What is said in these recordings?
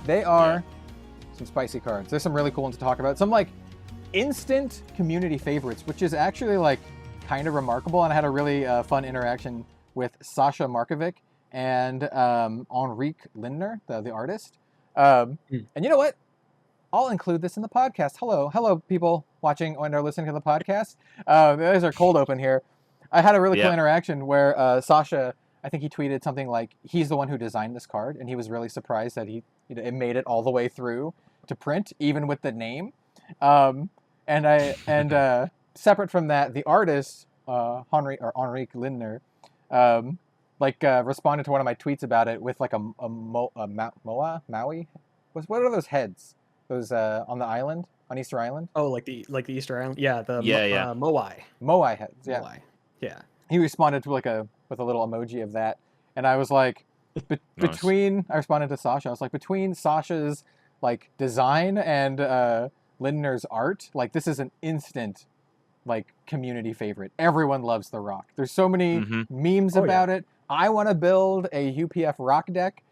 they are some spicy cards. There's some really cool ones to talk about. Some like instant community favorites, which is actually like kind of remarkable. And I had a really fun interaction with Sasha Markovic and Henrique Lindner, the artist. And you know what? I'll include this in the podcast. Hello, people watching and are listening to the podcast. There's our cold open here. I had a really cool interaction where Sasha, I think he tweeted something like he's the one who designed this card, and he was really surprised that it made it all the way through to print, even with the name. And separate from that, the artist Henrique Lindner, responded to one of my tweets about it with like a Maui. What are those heads? Those on the island, on Easter Island? Oh, like the Easter Island? Yeah, Moai. Moai heads, yeah. Moai. Yeah. He responded to with a little emoji of that, and I was like, I responded to Sasha. I was like, between Sasha's like design and Lindner's art, like this is an instant like community favorite. Everyone loves the rock. There's so many memes about it. I want to build a UPF rock deck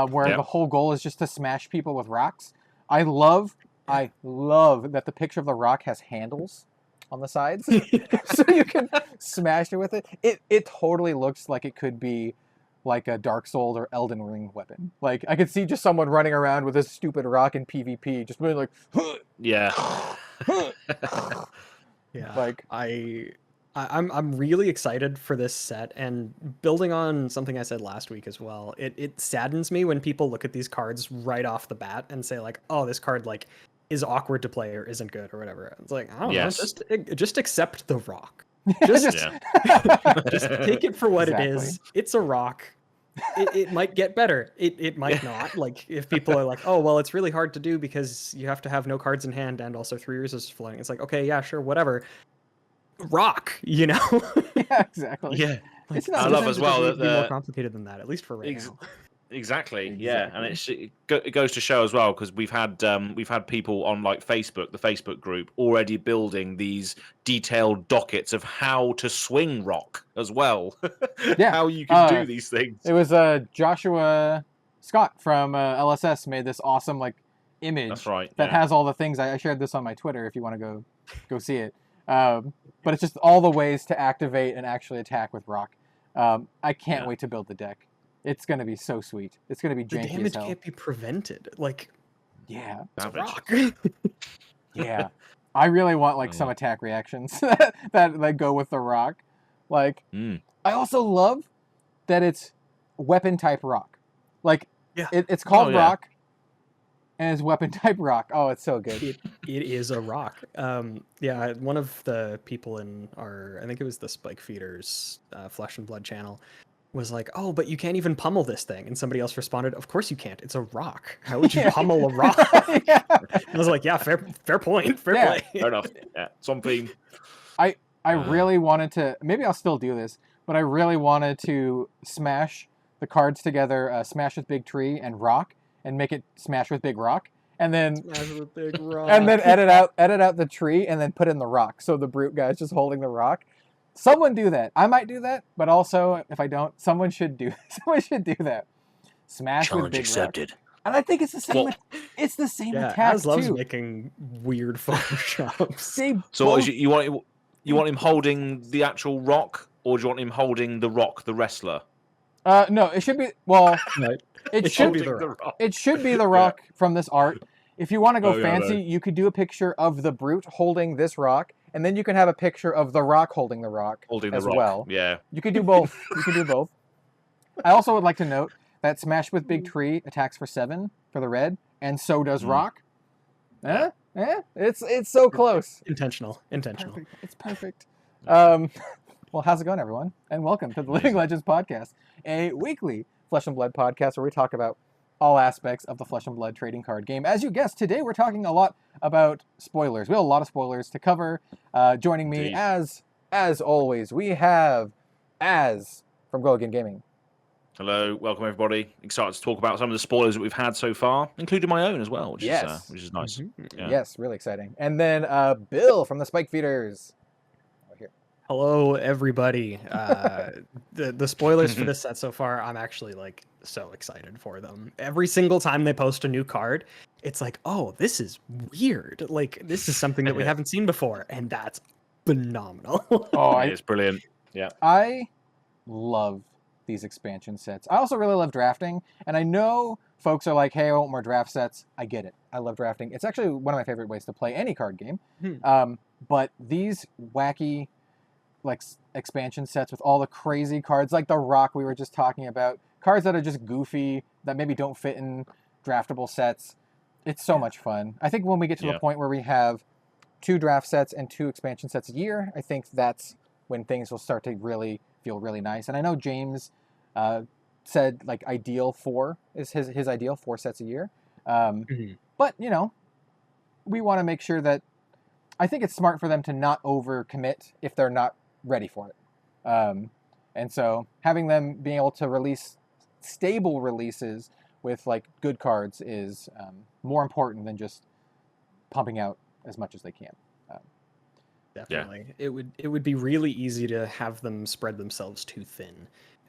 where the whole goal is just to smash people with rocks. I love that the picture of the rock has handles on the sides, so you can smash it with it. It totally looks like it could be like a Dark Souls or Elden Ring weapon. Like I could see just someone running around with this stupid rock in PvP, just being like, yeah. Like I'm really excited for this set, and building on something I said last week as well. It saddens me when people look at these cards right off the bat and say like, oh, this card like is awkward to play or isn't good or whatever. It's like, I don't know, just accept the rock. Just take it for what it is. It's a rock. It might get better. It might not. Like if people are like, oh well, it's really hard to do because you have to have no cards in hand and also 3 resistors floating. It's like, okay, yeah, sure, whatever. Rock, you know? Yeah, exactly. Yeah. It's I love as well that be more complicated than that, at least for right now. Exactly. Yeah, and it goes to show as well, because we've had people on like Facebook, the Facebook group, already building these detailed dockets of how to swing rock as well. Yeah, how you can do these things. It was Joshua Scott from LSS made this awesome like image. That's right. That has all the things. I shared this on my Twitter if you want to go see it. But it's just all the ways to activate and actually attack with rock. I can't wait to build the deck. It's going to be so sweet. It's going to be janky as hell. The damage can't be prevented. Like, yeah. It's a rock. Yeah. I really want like some attack reactions that go with the rock. Like, I also love that it's weapon type rock. Like, it's called rock, and it's weapon type rock. Oh, it's so good. It is a rock. One of the people in our, I think it was the Spike Feeders Flesh and Blood channel, was like, oh, but you can't even pummel this thing. And somebody else responded, of course you can't. It's a rock. How would you pummel a rock? I was like, yeah, fair point. Fair play. Fair enough. Yeah, something. I really wanted to, maybe I'll still do this, but I really wanted to smash the cards together, smash with big tree and rock, and make it smash with big rock. And then edit out the tree and then put in the rock. So the brute guy's just holding the rock. Someone do that. I might do that, but also if I don't, someone should do that. Smash Challenge with big accepted. rock. And I think it's the same. It's the same attack Azz loves too. making weird photoshops. So what is you want him holding the actual rock, or do you want him holding the rock, the wrestler? No, it should be It should be the rock. It should be the rock from this art. If you want to go fancy, you could do a picture of the brute holding this rock, and then you can have a picture of the rock holding the rock as well. Yeah. You could do both. I also would like to note that Smash with Big Tree attacks for 7 for the red, and so does rock. It's so close. Intentional. It's perfect. Well, how's it going, everyone? And welcome to the Living Legends Podcast, a weekly Flesh and Blood podcast where we talk about all aspects of the Flesh and Blood trading card game. As you guessed, today we're talking a lot about spoilers. We have a lot of spoilers to cover. Joining me, as always, we have Azz from Go Again Gaming. Hello, welcome everybody. Excited to talk about some of the spoilers that we've had so far, including my own as well, which is nice. Mm-hmm. Yeah. Yes, really exciting. And then Bill from the Spike Feeders. Hello, everybody. The spoilers for this set so far, I'm actually like so excited for them. Every single time they post a new card, it's like, oh, this is weird. Like this is something that we haven't seen before, and that's phenomenal. Oh, It's brilliant. Yeah. I love these expansion sets. I also really love drafting, and I know folks are like, hey, I want more draft sets. I get it. I love drafting. It's actually one of my favorite ways to play any card game. But these wacky like expansion sets with all the crazy cards, like the Rock we were just talking about, cards that are just goofy, that maybe don't fit in draftable sets. It's so much fun. I think when we get to the point where we have 2 draft sets and 2 expansion sets a year, I think that's when things will start to really feel really nice. And I know James said like ideal 4 is his ideal, 4 sets a year. But, you know, we want to make sure that I think it's smart for them to not overcommit if they're not ready for it. And so having them being able to release stable releases with like good cards is more important than just pumping out as much as they can. Definitely. It would be really easy to have them spread themselves too thin.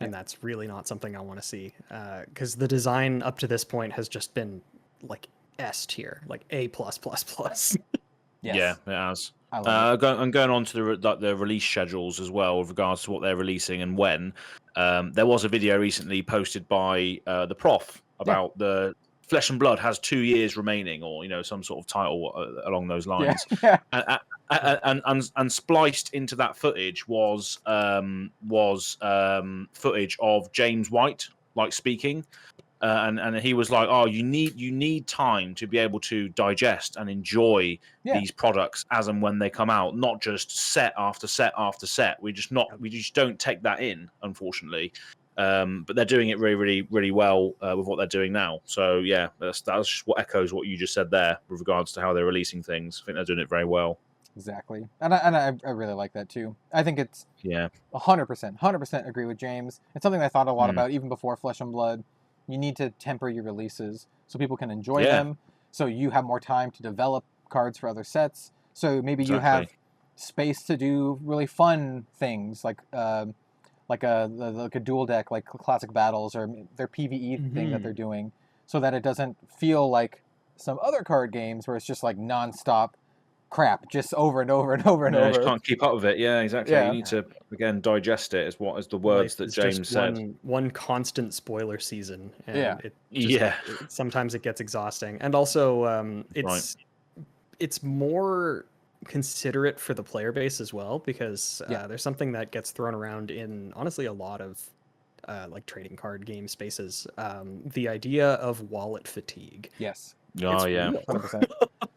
And that's really not something I want to see. Because the design up to this point has just been like S tier, like A+++. Yes. Yeah, it has. I love it. Going on to the release schedules as well with regards to what they're releasing and when. There was a video recently posted by the Prof about the Flesh and Blood has 2 years remaining, or some sort of title along those lines. And spliced into that footage was footage of James White like speaking. And he was like, "Oh, you need time to be able to digest and enjoy these products as and when they come out, not just set after set after set. We just don't take that in, unfortunately. But they're doing it really, really, really well with what they're doing now. So yeah, that's just what echoes what you just said there with regards to how they're releasing things. I think they're doing it very well. Exactly, and I really like that too. I think it's 100% agree with James. It's something I thought a lot about even before Flesh and Blood. You need to temper your releases so people can enjoy them, so you have more time to develop cards for other sets, so maybe you have space to do really fun things like a dual deck, like Classic Battles, or their PvE thing that they're doing, so that it doesn't feel like some other card games where it's just like non-stop crap just over and over and over and over. You can't keep up with it. Yeah, exactly. You need to again digest it. Is the words that James said. One constant spoiler season. And sometimes it gets exhausting, and also it's more considerate for the player base as well, because there's something that gets thrown around in honestly a lot of like trading card game spaces. The idea of wallet fatigue. Yes. Oh yeah, 100%.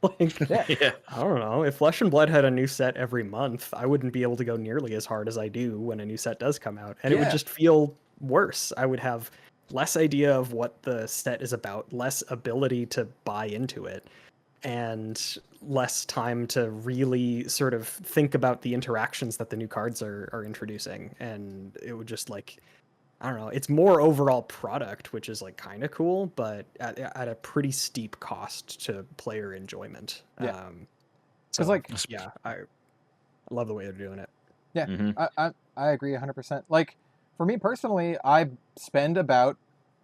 I don't know. If Flesh and Blood had a new set every month, I wouldn't be able to go nearly as hard as I do when a new set does come out, and it would just feel worse. I would have less idea of what the set is about, less ability to buy into it, and less time to really sort of think about the interactions that the new cards are introducing, and it would just like, I don't know. It's more overall product, which is like kind of cool, but at a pretty steep cost to player enjoyment. Yeah. So I love the way they're doing it. Yeah, I agree 100%. Like for me personally, I spend about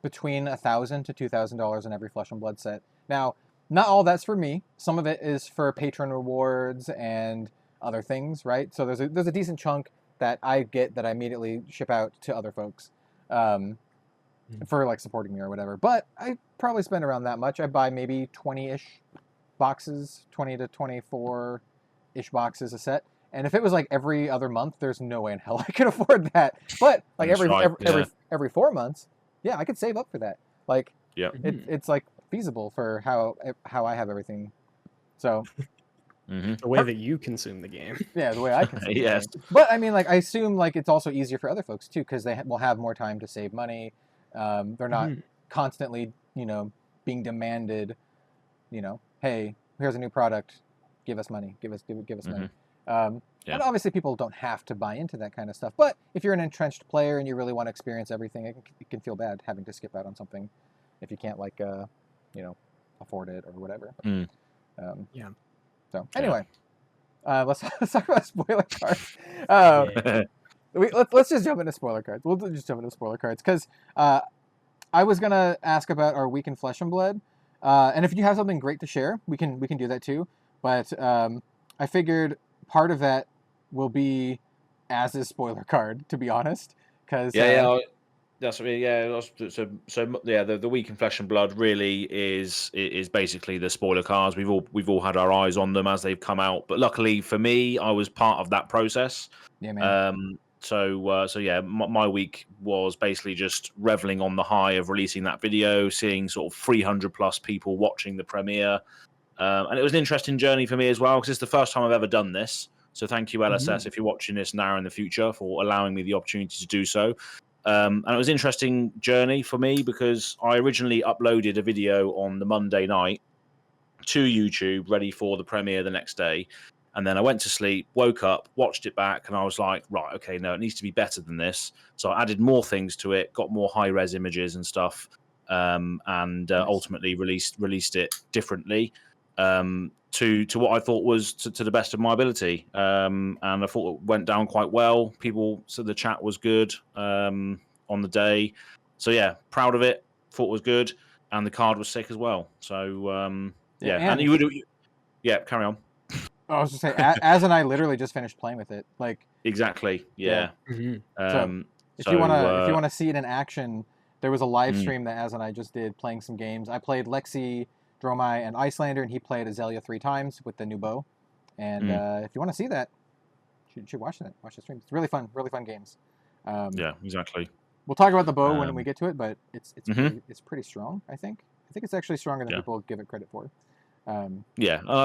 between $1,000 to $2,000 on every Flesh and Blood set. Now, not all that's for me. Some of it is for patron rewards and other things, right? So there's a decent chunk that I get that I immediately ship out to other folks. For like supporting me or whatever, but I probably spend around that much. I buy maybe 20-ish boxes, 20 to 24-ish boxes a set, and if it was like every other month, there's no way in hell I could afford that. But like every 4 months, I could save up for that. Like it's like feasible for how I have everything. So the way that you consume the game. Yeah, the way I consume the game. But I mean, like, I assume like it's also easier for other folks too, because they will have more time to save money. They're not constantly, being demanded, hey, here's a new product, give us money, give us money. And obviously people don't have to buy into that kind of stuff. But if you're an entrenched player and you really want to experience everything, it can feel bad having to skip out on something if you can't like, afford it or whatever. So anyway, let's talk about spoiler cards. Yeah. Let's just jump into spoiler cards. We'll just jump into spoiler cards because I was gonna ask about our week in Flesh and Blood, and if you have something great to share, we can do that too. But I figured part of that will be Azz's spoiler card, to be honest, because that's the week in Flesh and Blood really is basically the spoiler cards. We've all had our eyes on them as they've come out, but luckily for me, I was part of that process. Yeah, man. My week was basically just reveling on the high of releasing that video, seeing sort of 300 plus people watching the premiere, and it was an interesting journey for me as well because it's the first time I've ever done this. So thank you, LSS, if you're watching this now in the future, for allowing me the opportunity to do so. And it was an interesting journey for me because I originally uploaded a video on the Monday night to YouTube, ready for the premiere the next day. And then I went to sleep, woke up, watched it back, and I was like, right, okay, no, it needs to be better than this. So I added more things to it, got more high-res images and stuff, and ultimately released it differently to what I thought was to the best of my ability. And I thought it went down quite well. People said the chat was good on the day. So, yeah, proud of it. Thought it was good. And the card was sick as well. So, and you would... Yeah, carry on. I was just saying, Az and I literally just finished playing with it. Like exactly, yeah. So if you wanna see it in action, there was a live stream that Az and I just did playing some games. I played Lexi, Dromai, and Icelander, and he played Azalea 3 times with the new bow. And if you want to see that, you should watch that. Watch the stream. It's really fun games. Yeah, exactly. We'll talk about the bow when we get to it, but it's pretty strong. I think it's actually stronger than people give it credit for. I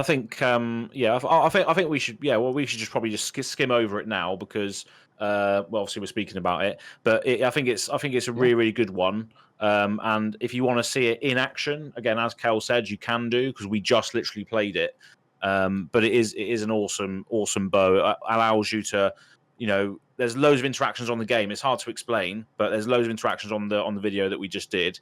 think I think we should we should just probably just skim over it now because obviously we're speaking about it, but I think it's a really good one. And if you want to see it in action, again, as Kel said, you can do because we just literally played it. But it is an awesome bow. It allows you to, there's loads of interactions on the game. It's hard to explain, but there's loads of interactions on the video that we just did.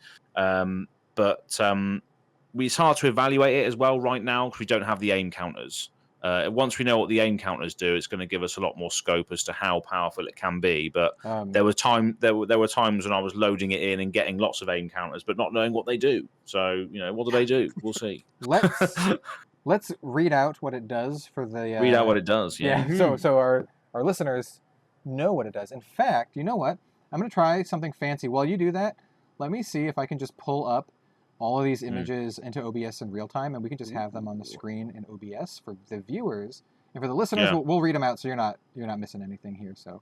It's hard to evaluate it as well right now because we don't have the aim counters. Once we know what the aim counters do, it's going to give us a lot more scope as to how powerful it can be. But there were times when I was loading it in and getting lots of aim counters, but not knowing what they do. So what do they do? We'll see. Let's read out what it does for the. Read out what it does. Yeah. So our listeners know what it does. In fact, you know what? I'm going to try something fancy. While you do that, let me see if I can just pull up all of these images into OBS in real time, and we can just have them on the screen in OBS for the viewers, and for the listeners, we'll read them out, so you're not missing anything here. So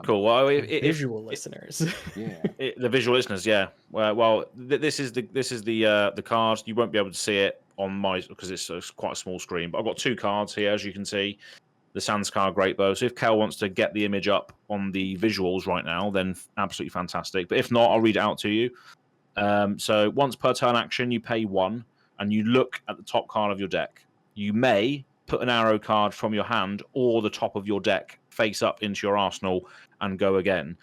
cool. Well, visual listeners, the visual listeners, this is the card. You won't be able to see it on my because it's quite a small screen, but I've got 2 cards here, as you can see. The Sanskar Great Bow. So if Kel wants to get the image up on the visuals right now, then absolutely fantastic. But if not, I'll read it out to you. So once per turn action, you pay 1, and you look at the top card of your deck. You may put an arrow card from your hand or the top of your deck face up into your arsenal and go again.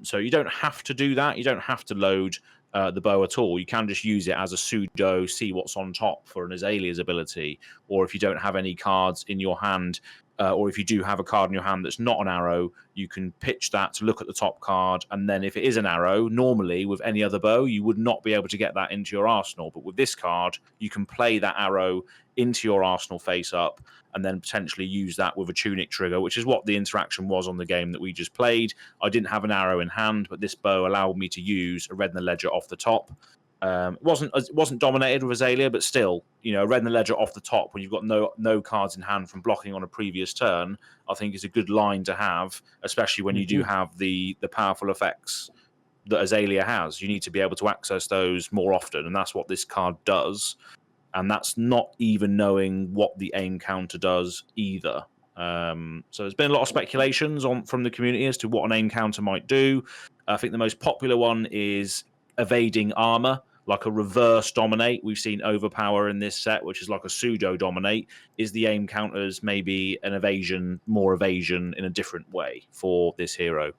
So you don't have to do that. You don't have to load the bow at all. You can just use it as a pseudo see what's on top for an Azalea's ability, or if you don't have any cards in your hand, or if you do have a card in your hand that's not an arrow, you can pitch that to look at the top card, and then if it is an arrow, normally with any other bow, you would not be able to get that into your arsenal. But with this card, you can play that arrow into your arsenal face up, and then potentially use that with a tunic trigger, which is what the interaction was on the game that we just played. I didn't have an arrow in hand, but this bow allowed me to use a red in the ledger off the top. It wasn't dominated with Azalea, but still, red in the ledger off the top when you've got no cards in hand from blocking on a previous turn, I think is a good line to have, especially when you do have the powerful effects that Azalea has. You need to be able to access those more often, and that's what this card does. And that's not even knowing what the aim counter does either. So there's been a lot of speculations from the community as to what an aim counter might do. I think the most popular one is evading armor, like a reverse dominate. We've seen overpower in this set, which is like a pseudo dominate. Is the aim counters maybe an evasion, more evasion in a different way for this hero?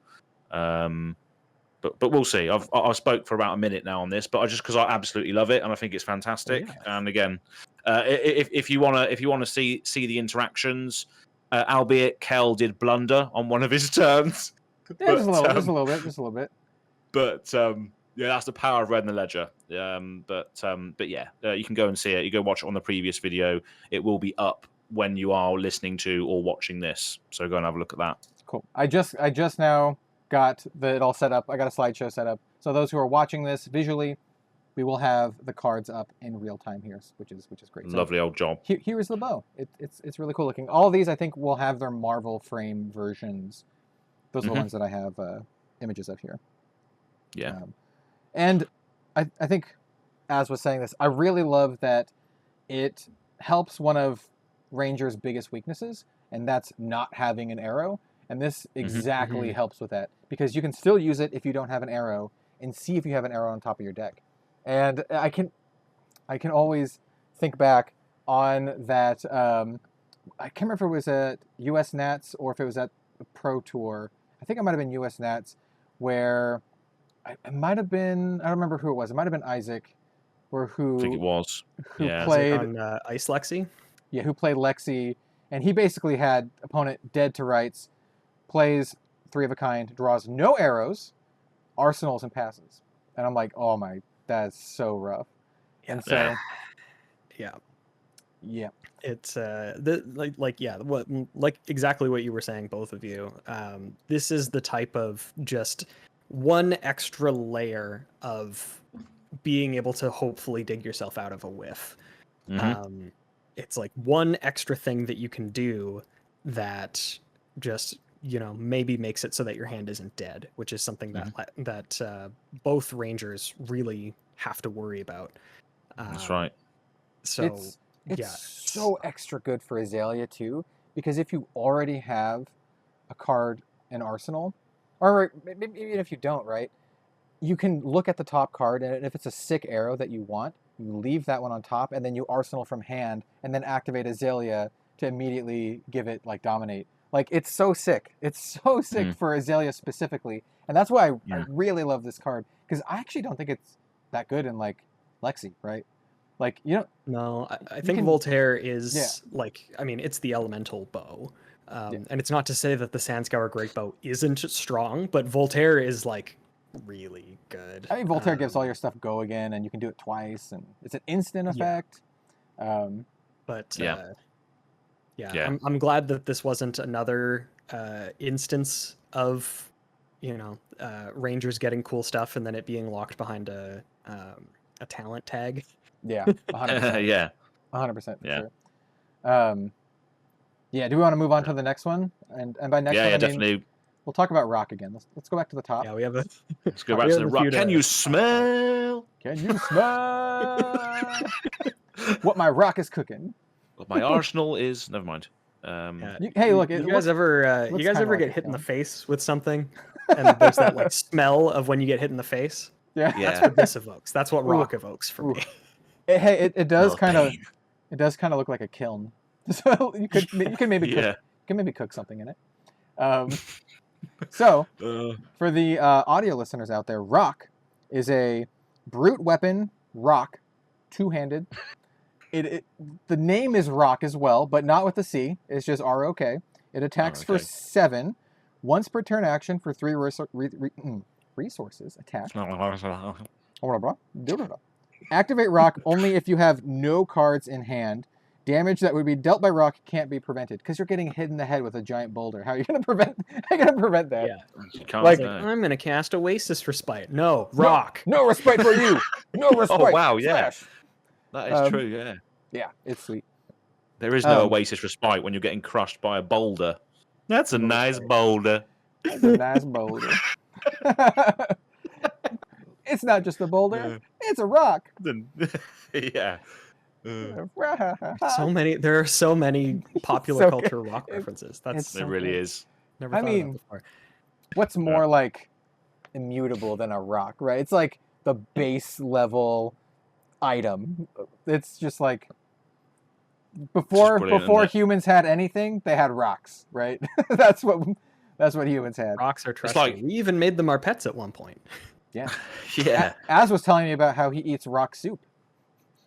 But we'll see. I spoke for about a minute now on this, but because I absolutely love it and I think it's fantastic. And again, if you want to see the interactions, albeit Kel did blunder on one of his turns. Yeah, just a little bit. But yeah, that's the power of Red in the Ledger. But yeah, you can go and see it. You go watch it on the previous video. It will be up when you are listening to or watching this. So go and have a look at that. Cool. I just now got it all set up. I got a slideshow set up. So those who are watching this visually, we will have the cards up in real time here, which is great. Lovely old job. Here is the bow. It's really cool looking. All of these I think will have their Marvel frame versions. Those are the ones that I have images of here. Yeah. And I think, as was saying this, I really love that it helps one of Ranger's biggest weaknesses, and that's not having an arrow. And this exactly helps with that, because you can still use it if you don't have an arrow and see if you have an arrow on top of your deck. And I can always think back on that. I can't remember if it was at US Nats or if it was at the Pro Tour. I think it might have been US Nats, where it might have been, I don't remember who it was. It might have been Isaac, or who I think it was. Who played on Ice Lexi? Yeah, who played Lexi, and he basically had opponent dead to rights, plays 3 of a kind, draws no arrows, arsenals, and passes. And I'm like, oh my, that is so rough. And so, yeah, it's like exactly what you were saying, both of you. This is the type of just one extra layer of being able to hopefully dig yourself out of a whiff. It's like one extra thing that you can do that just, maybe makes it so that your hand isn't dead, which is something that both Rangers really have to worry about. That's right. So it's so extra good for Azalea too, because if you already have a card in Arsenal, or maybe even if you don't, right, you can look at the top card, and if it's a sick arrow that you want, you leave that one on top, and then you Arsenal from hand, and then activate Azalea to immediately give it, like, dominate. Like, it's so sick. It's so sick for Azalea specifically, and that's why I really love this card, because I actually don't think it's that good in, like, Lexi, right? Like, No, I think Voltaire is, like, I mean, it's the elemental bow. And it's not to say that the Sandscour Great Bow isn't strong, but Voltaire is, like, really good. I mean, Voltaire gives all your stuff go again, and you can do it twice, and it's an instant effect. I'm glad that this wasn't another instance of, Rangers getting cool stuff and then it being locked behind a talent tag. Yeah, 100%. Yeah. 100%. Yeah. Sure. Yeah, do we want to move on to the next one? And by next one, I mean, definitely. We'll talk about rock again. Let's go back to the top. Yeah, we have a. Let's go back to the rock. Can you smell? Can you smell what my rock is cooking? What my arsenal is. Never mind. Hey, look. You guys ever get hit in the face with something, and there's that like smell of when you get hit in the face? Yeah. That's what this evokes. That's what rock evokes for me. Hey, it does kind of look like a kiln. So you can maybe cook something in it. So for the audio listeners out there, rock is a brute weapon. Rock, 2-handed. The name is rock as well, but not with the C. It's just ROK. It attacks for 7 once per turn action for 3 resources. Attack. Activate rock only if you have no cards in hand. Damage that would be dealt by rock can't be prevented because you're getting hit in the head with a giant boulder. How are you going to prevent? How are you going to prevent that? Yeah, like I'm going to cast Oasis Respite. No, rock. No respite for you. No respite. Oh wow, yeah, that is true. Yeah, yeah, it's sweet. There is no Oasis Respite when you're getting crushed by a boulder. That's a nice boulder. That's a nice boulder. It's not just a boulder; it's a rock. Yeah. There are so many popular culture rock references. It really is. Never thought of that before. What's more like immutable than a rock, right? It's like the base level item. It's just like before humans had anything, they had rocks, right? That's what humans had. Rocks are trustworthy. We even made them our pets at one point. Yeah. Yeah. Az was telling me about how he eats rock soup.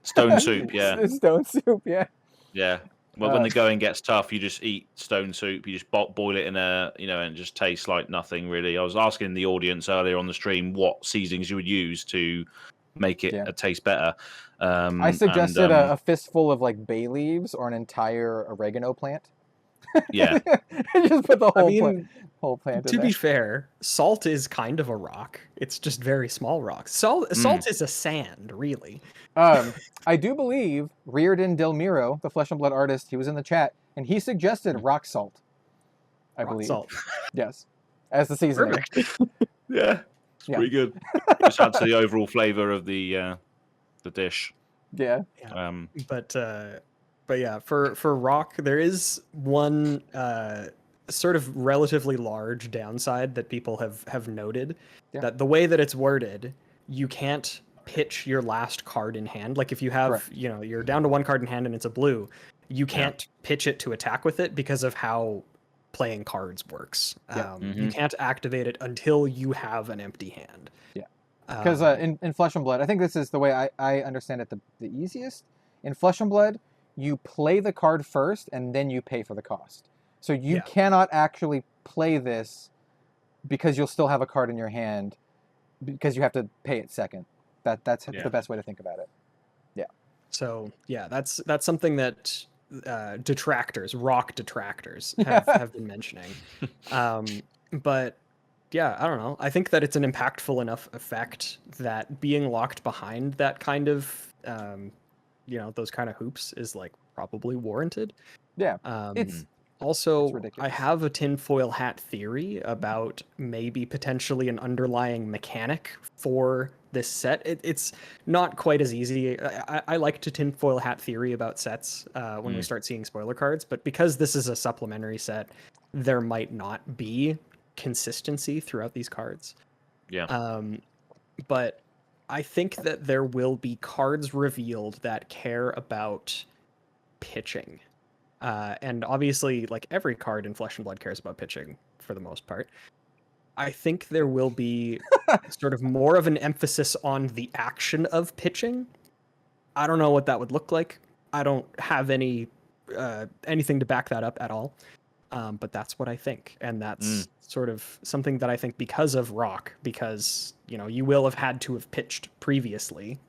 Stone soup, yeah. Stone soup, yeah. Yeah. Well, when the going gets tough, you just eat stone soup. You just boil it in a, and it just tastes like nothing really. I was asking the audience earlier on the stream what seasonings you would use to make it taste better. I suggested a fistful of like bay leaves or an entire oregano plant. Yeah. Just put the whole plant in to there. be fair, salt is kind of a rock. It's just very small rocks. Salt is a sand, really. I do believe Riordan Del Miro, the Flesh and Blood artist, he was in the chat, and he suggested rock salt. I believe. Salt. Yes. As the seasoning. Yeah. It's pretty good. Just adds to the overall flavor of the dish. Yeah. But yeah, for rock, there is one sort of relatively large downside that people have noted, that the way that it's worded, you can't pitch your last card in hand. Like if you have, you're down to one card in hand and it's a blue, you can't pitch it to attack with it because of how playing cards works. You can't activate it until you have an empty hand. Yeah. Because in Flesh and Blood, I think this is the way I understand it the easiest. In Flesh and Blood, you play the card first and then you pay for the cost. So you cannot actually play this because you'll still have a card in your hand because you have to pay it second. That's the best way to think about it. Yeah. So that's something that rock detractors have been mentioning. But yeah, I don't know. I think that it's an impactful enough effect that being locked behind that kind of those kind of hoops is like probably warranted. Yeah. It's ridiculous. I have a tinfoil hat theory about maybe potentially an underlying mechanic for this set. It's not quite as easy. I like to tinfoil hat theory about sets when we start seeing spoiler cards, but because this is a supplementary set, there might not be consistency throughout these cards. Yeah. But I think that there will be cards revealed that care about pitching. And obviously, like every card in Flesh and Blood cares about pitching for the most part. I think there will be sort of more of an emphasis on the action of pitching. I don't know what that would look like. I don't have anything to back that up at all. But that's what I think. And that's sort of something that I think because of rock, because, you will have had to have pitched previously.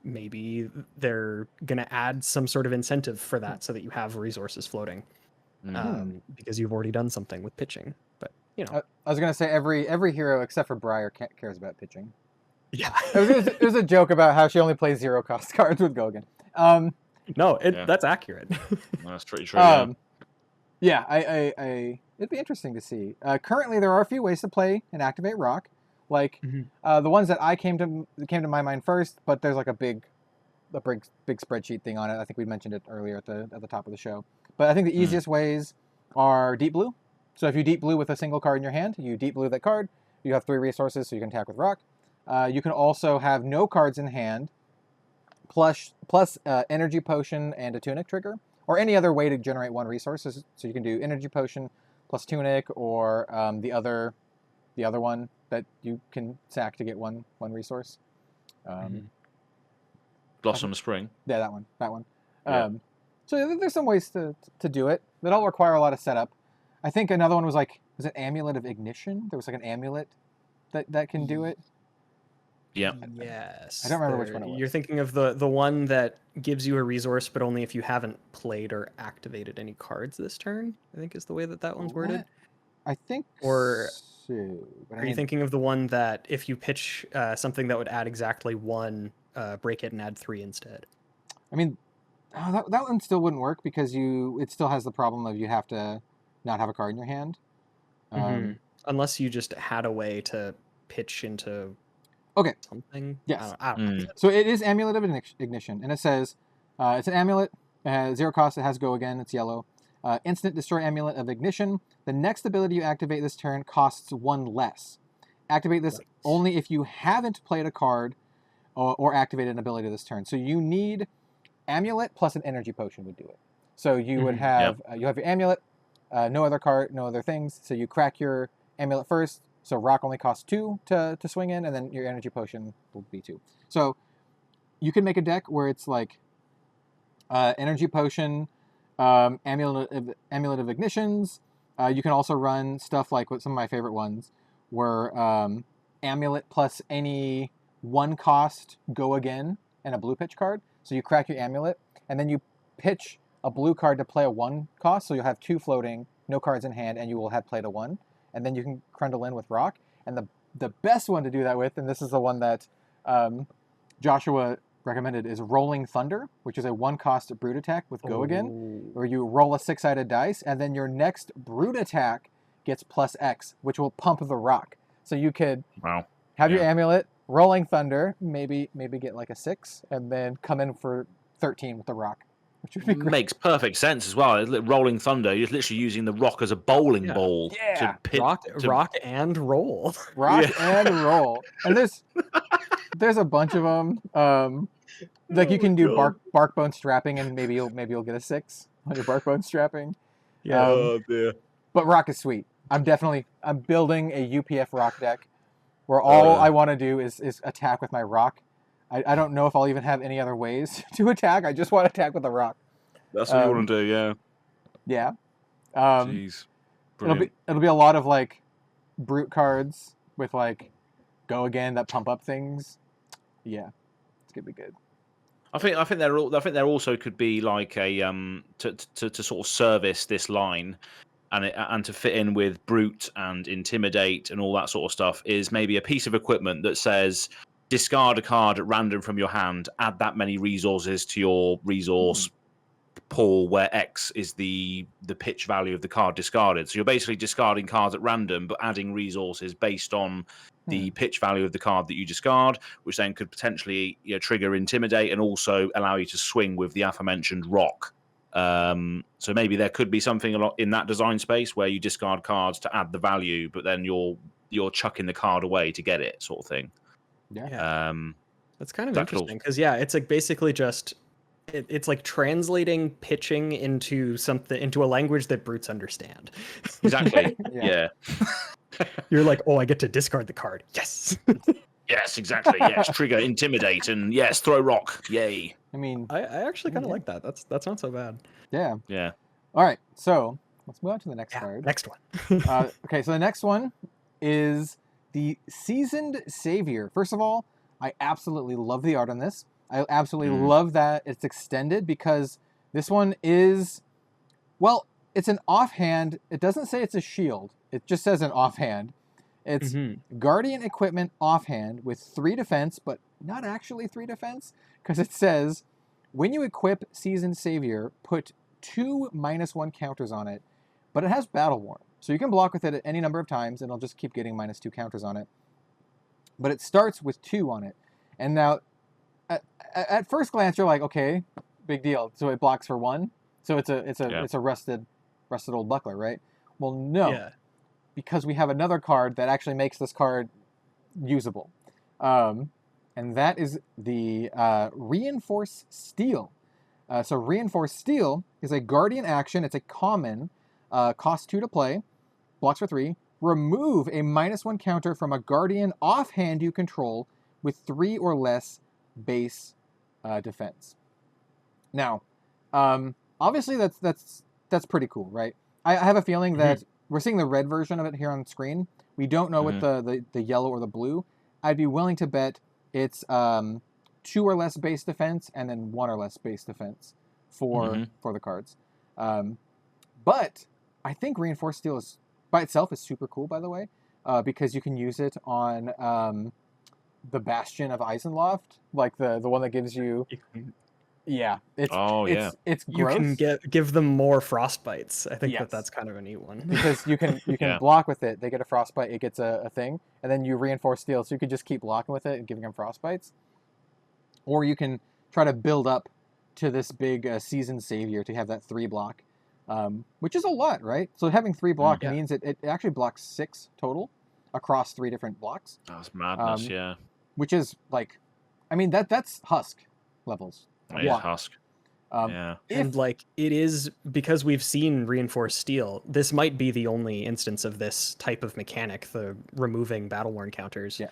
Maybe they're going to add some sort of incentive for that so that you have resources floating because you've already done something with pitching. But, I was going to say every hero except for Briar cares about pitching. Yeah. There's a joke about how she only plays 0 cost cards with Gogan. That's accurate. That's pretty true. It'd be interesting to see. Currently, there are a few ways to play and activate rock. Like the ones that came to my mind first, but there's like a big spreadsheet thing on it. I think we mentioned it earlier at the top of the show. But I think the easiest ways are deep blue. So if you deep blue with a single card in your hand, you deep blue that card. You have 3 resources, so you can attack with rock. You can also have no cards in hand, plus energy potion and a tunic trigger, or any other way to generate 1 resource. So you can do energy potion plus tunic, or the other one that you can sack to get one resource. Blossom Spring. Yeah, that one. Yeah. So there's some ways to do it. They don't require a lot of setup. I think another one was it Amulet of Ignition? There was like an amulet that can do it. Yeah. Yes. I don't remember which one it was. You're thinking of the one that gives you a resource, but only if you haven't played or activated any cards this turn, I think is the way that one's worded. I think or so. Are you thinking of the one that if you pitch something that would add exactly 1, break it and add 3 instead? I mean, that one still wouldn't work because it still has the problem of you have to not have a card in your hand. Unless you just had a way to pitch into something. Yes. I don't know. So it is Amulet of Ignition, and it says it's an amulet. It has 0 cost. It has go again. It's yellow. Instant destroy Amulet of Ignition. The next ability you activate this turn costs 1 less. Activate this only if you haven't played a card or activated an ability this turn. So you need Amulet plus an energy potion would do it. So you would have you have your Amulet, no other card, no other things. So you crack your Amulet first. So rock only costs 2 to swing in, and then your energy potion will be 2. So you can make a deck where it's like energy potion, Amulet of Ignitions. You can also run stuff like what some of my favorite ones were Amulet plus any 1-cost Go Again and a blue pitch card. So you crack your Amulet, and then you pitch a blue card to play a 1-cost, so you'll have 2 floating, no cards in hand, and you will have played a 1. And then you can Crundle in with Rock. And the best one to do that with, and this is the one that Joshua recommended, is Rolling Thunder, which is a 1-cost brute attack with Go Again, where you roll a 6-sided dice, and then your next brute attack gets plus X, which will pump the Rock. So you could have your Amulet, Rolling Thunder, maybe get like a 6, and then come in for 13 with the Rock, which would be great. Makes perfect sense as well. Rolling Thunder, you're literally using the Rock as a bowling ball. Yeah. To rock and roll. Rock and roll. And there's a bunch of them. Like you can do bark bone strapping, and maybe you'll get a 6 on your bark bone strapping. Yeah. Oh dear. But Rock is sweet. I'm building a UPF Rock deck where all I want to do is attack with my Rock. I don't know if I'll even have any other ways to attack. I just want to attack with a Rock. That's what you want to do, yeah. Yeah. Jeez. It'll be a lot of like brute cards with like Go Again that pump up things. Yeah, it's gonna be good. I think there also could be like a to sort of service this line, and to fit in with brute and intimidate and all that sort of stuff is maybe a piece of equipment that says discard a card at random from your hand, add that many resources to your resource pool, where X is the pitch value of the card discarded. So you're basically discarding cards at random, but adding resources based on the pitch value of the card that you discard, which then could potentially trigger intimidate and also allow you to swing with the aforementioned Rock. So maybe there could be something a lot in that design space where you discard cards to add the value, but then you're chucking the card away to get it, sort of thing. Yeah. That's kind of interesting because it's like basically just it's like translating pitching into a language that brutes understand. Exactly. Yeah. You're like, oh, I get to discard the card. Yes. Yes, exactly. Yes, trigger, intimidate, and yes, throw Rock. Yay. I mean, I actually kind of like that. That's not so bad. Yeah. Yeah. All right, so let's move on to the next card. Next one. Okay, so the next one is the Seasoned Savior. First of all, I absolutely love the art on this. I absolutely love that it's extended because this one is, well, it's an offhand. It doesn't say it's a shield. It just says an offhand. It's Guardian equipment offhand with 3 defense, but not actually 3 defense, because it says when you equip Seasoned Savior, put 2 -1 counters on it, but it has Battle Worn. So you can block with it at any number of times, and it'll just keep getting -2 counters on it. But it starts with 2 on it. And now, at first glance, you're like, okay, big deal. So it blocks for 1. So it's a rusted old buckler, right? Well, no. Yeah. Because we have another card that actually makes this card usable. And that is the Reinforce Steel. So Reinforce Steel is a Guardian action. It's a common, costs 2 to play, blocks for 3. Remove a -1 counter from a Guardian offhand you control with 3 or less base defense. Now, obviously that's pretty cool, right? I have a feeling that we're seeing the red version of it here on screen. We don't know what the yellow or the blue. I'd be willing to bet it's 2 or less base defense and then 1 or less base defense for the cards. But I think Reinforced Steel is by itself is super cool, by the way, because you can use it on the Bastion of Eisenloft, like the one that gives you. Yeah, it's gross. You can give them more frostbites. I think that's kind of a neat one because you can block with it. They get a frostbite, it gets a thing, and then you Reinforce Steel, so you could just keep blocking with it and giving them frostbites. Or you can try to build up to this big Seasoned Savior to have that 3 block, which is a lot, right? So having 3 block means it actually blocks 6 total across 3 different blocks. That's madness, yeah. Which is like, I mean that's Husk levels. Yeah, Husk. And like it is because we've seen Reinforced Steel. This might be the only instance of this type of mechanic, the removing battle worn counters. Yeah.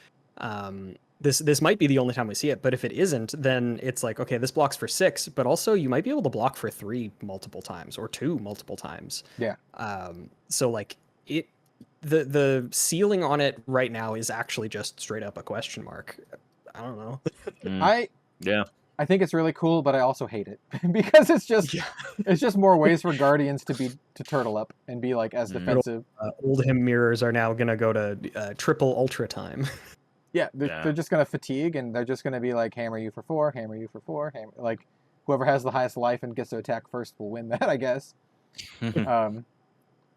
this might be the only time we see it, but if it isn't, then it's like, okay, this blocks for 6, but also you might be able to block for 3 multiple times or 2 multiple times. Yeah. So like the ceiling on it right now is actually just straight up a question mark. I don't know. I think it's really cool, but I also hate it because it's just more ways for Guardians to turtle up and be like as defensive. Oldhim mirrors are now gonna go to triple ultra time. Yeah, they're just gonna fatigue, and they're just gonna be like, hammer you for 4, hammer you for 4, hammer, like whoever has the highest life and gets to attack first will win that, I guess.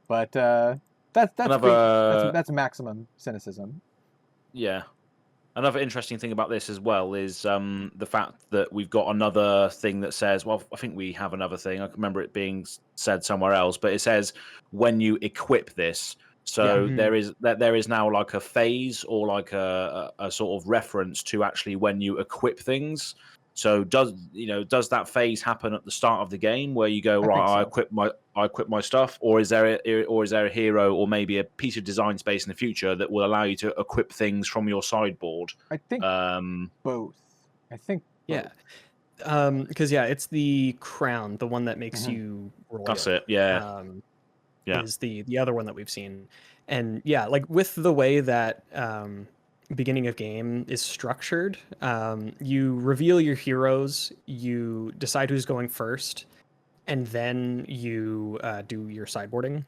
But that's maximum cynicism. Yeah. Another interesting thing about this as well is the fact that we've got another thing that says, well, I think we have another thing. I can remember it being said somewhere else, but it says when you equip this. So there is now like a phase or like a sort of reference to actually when you equip things. So does that phase happen at the start of the game where you go, right, I equip my stuff, or is there a hero or maybe a piece of design space in the future that will allow you to equip things from your sideboard? I think both. I think yeah. Because it's the crown, the one that makes you roll. That's it. Yeah. Is the other one that we've seen. And like with the way that beginning of game is structured, you reveal your heroes, you decide who's going first, and then you do your sideboarding.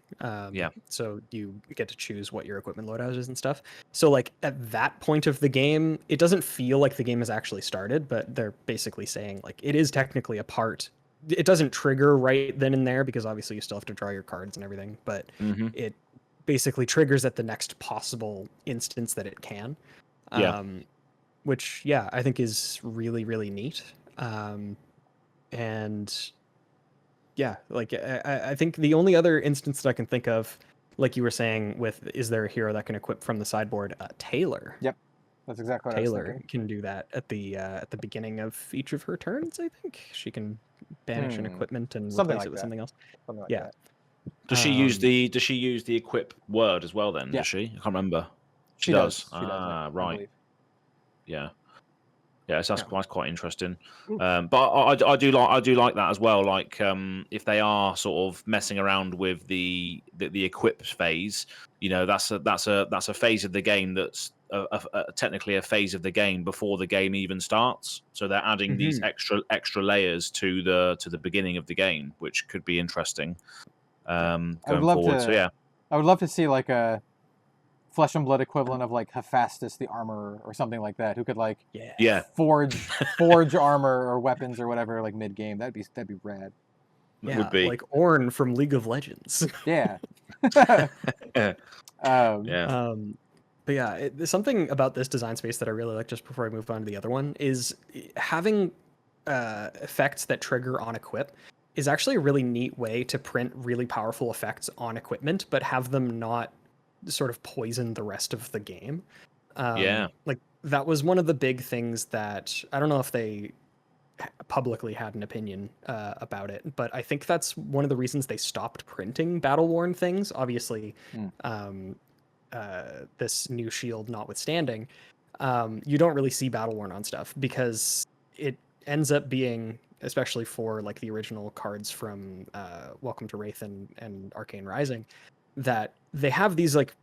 So you get to choose what your equipment loadout is and stuff. So like at that point of the game, it doesn't feel like the game has actually started, but they're basically saying like it is technically a part. It doesn't trigger right then and there because obviously you still have to draw your cards and everything, but it basically triggers at the next possible instance that it can. Which I think is really, really neat. And like I think the only other instance that I can think of, like you were saying, with is there a hero that can equip from the sideboard? Taylor. Yep, that's exactly what Taylor I was thinking. can do that at the beginning of each of her turns. I think she can banish an equipment and replace it with something else. Something like that. Does she use the equip word as well then? Does she? I can't remember. She does. Right. Yeah. Yeah, so that's quite interesting. But I do like that as well. Like if they are sort of messing around with the equip phase, that's a phase of the game that's technically a phase of the game before the game even starts. So they're adding these extra layers to the beginning of the game, which could be interesting. Going forward. I would love to see like a Flesh and Blood equivalent of like Hephaestus the Armorer or something like that, who could like forge armor or weapons or whatever like mid game. That'd be rad. Yeah, would be like Ornn from League of Legends. Yeah. But there's something about this design space that I really like. Just before I move on to the other one, is having effects that trigger on equip is actually a really neat way to print really powerful effects on equipment, but have them not sort of poison the rest of the game. Like that was one of the big things that I don't know if they publicly had an opinion about it, but I think that's one of the reasons they stopped printing battle-worn things. Obviously, this new shield notwithstanding, you don't really see battle-worn on stuff because it ends up being, especially for like the original cards from Welcome to Wraith and Arcane Rising, that they have these like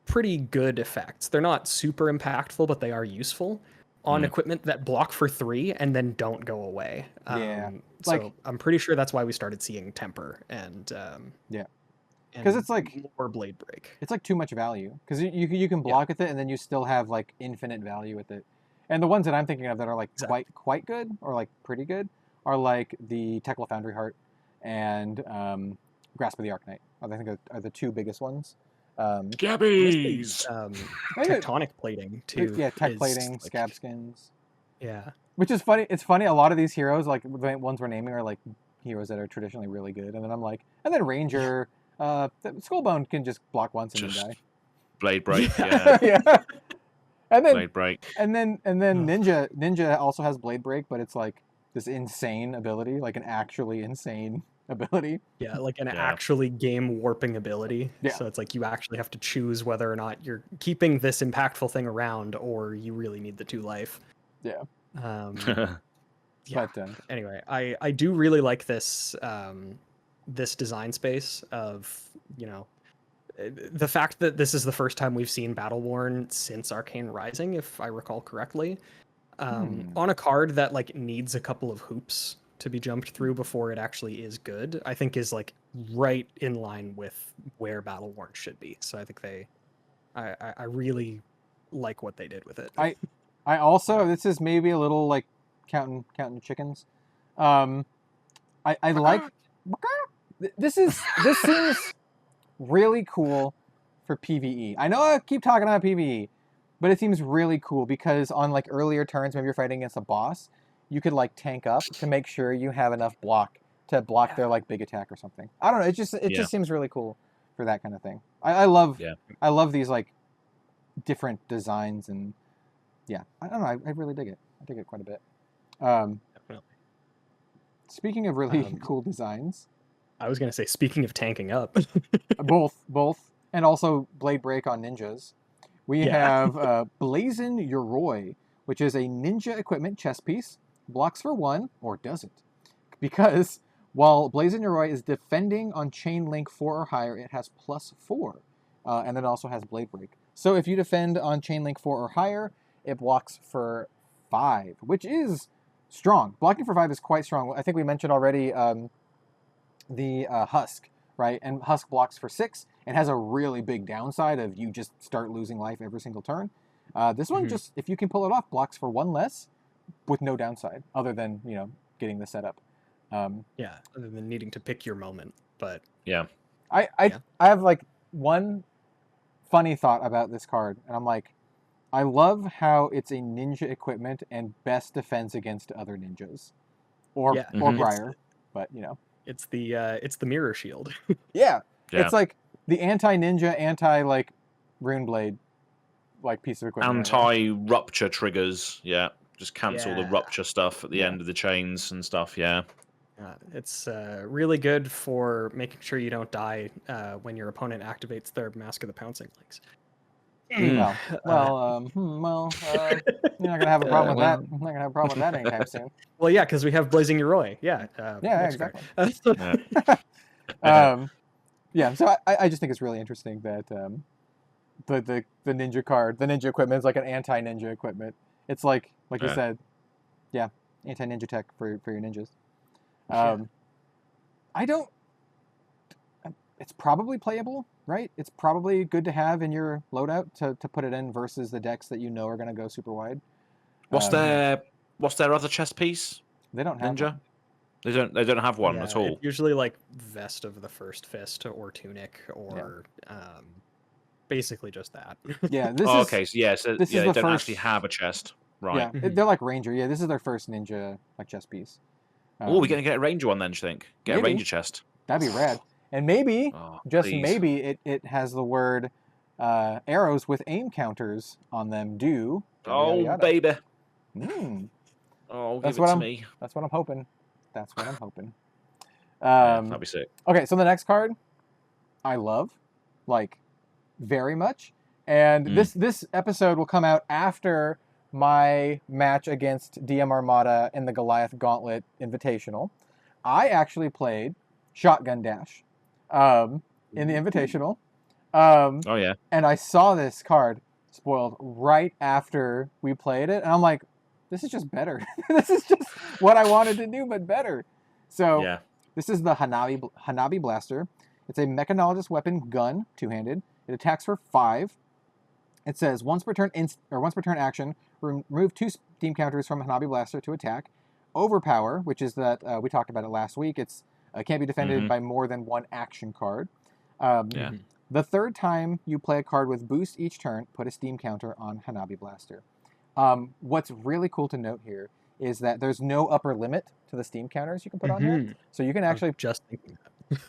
pretty good effects. They're not super impactful, but they are useful on equipment that block for 3 and then don't go away. So I'm pretty sure that's why we started seeing Temper and because it's like more Blade Break. It's like too much value because you can block with it and then you still have like infinite value with it. And the ones that I'm thinking of that are like quite good or like pretty good are like the Tekla Foundry Heart and Grasp of the Arcanite. I think are the two biggest ones. Scabbies! Tectonic plating too. Yeah, tech plating, like, scab skins. Yeah. Which is funny. It's funny. A lot of these heroes, like the ones we're naming, are like heroes that are traditionally really good. And then I'm like, and then Ranger, Skullbone can just block once and then die. Blade Break. Yeah. Yeah. And then Blade Break. And then Ninja also has Blade Break, but it's like this insane ability, like an actually insane ability. Yeah, like an Yeah. actually game warping ability. Yeah. So it's like you actually have to choose whether or not you're keeping this impactful thing around or you really need the 2 life. Yeah. Yeah. But Anyway, I do really like this this design space of, you know, the fact that this is the first time we've seen Battle Worn since Arcane Rising, if I recall correctly. On a card that like needs a couple of hoops to be jumped through before it actually is good, I think is like right in line with where Battle Worn should be. So I think I really like what they did with it. I also, this is maybe a little like counting the chickens. I like this seems really cool for PvE. I know I keep talking about PvE, but it seems really cool because on like earlier turns, maybe you're fighting against a boss, you could like tank up to make sure you have enough block to block their like big attack or something. I don't know. It just seems really cool for that kind of thing. I love these like different designs, and yeah, I don't know. I really dig it. I dig it quite a bit. Definitely. Speaking of really cool designs, I was gonna say, speaking of tanking up, both, and also blade break on ninjas. We have Blazinguroy, which is a ninja equipment chess piece. Blocks for 1, or does it? Because while Blazinguroy is defending on chain link 4 or higher, it has +4, and then it also has blade break. So if you defend on chain link 4 or higher, it blocks for 5, which is strong. Blocking for 5 is quite strong. I think we mentioned already the Husk, right? And Husk blocks for 6 and has a really big downside of you just start losing life every single turn. This one just, if you can pull it off, blocks for 1 less with no downside other than, you know, getting the setup. other than needing to pick your moment, but I have like one funny thought about this card, and I'm like, I love how it's a ninja equipment and best defense against other ninjas, or Briar, but you know, it's the mirror shield. yeah, it's like the anti-ninja, like rune blade, like piece of equipment. Anti-rupture triggers, just cancel the rupture stuff at the end of the chains and stuff. It's really good for making sure you don't die when your opponent activates their Mask of the Pouncing Links. Well, you're not gonna have a problem with that. I'm not gonna have a problem with that anytime soon. Well, yeah, because we have Blazinguroy. Exactly. So I just think it's really interesting that the ninja card, the ninja equipment is like an anti-ninja equipment. It's like you said, anti-ninja tech for your ninjas. It's probably playable, right? It's probably good to have in your loadout to put it in versus the decks that you know are going to go super wide. What's their other chess piece? They don't have ninja. One. They don't have one at all. It's usually like Vest of the First Fist or Tunic or basically just that. Yeah. So they don't actually have a chest, right? Yeah, they're like Ranger. Yeah, this is their first ninja like chess piece. We're gonna get a Ranger one then. Do you think? Get a Ranger chest. That'd be rad. And maybe, maybe, it has the word arrows with aim counters on them. Baby. That's give it to me. That's what I'm hoping. That'd be sick. Okay, so the next card, I love, like, very much. And this episode will come out after my match against DM Armada in the Goliath Gauntlet Invitational. I actually played Shotgun Dash in the Invitational. And I saw this card spoiled right after we played it, and I'm like, this is just better. This is just what I wanted to do, but better. So this is the Hanabi Blaster. It's a mechanologist weapon gun, 2-handed. It attacks for 5. It says once per turn action, remove 2 steam counters from Hanabi Blaster to attack. Overpower, which is that we talked about it last week. It's can't be defended by more than 1 action card. The third time you play a card with boost each turn, put a steam counter on Hanabi Blaster. What's really cool to note here is that there's no upper limit to the steam counters you can put on here. So you can actually just thinking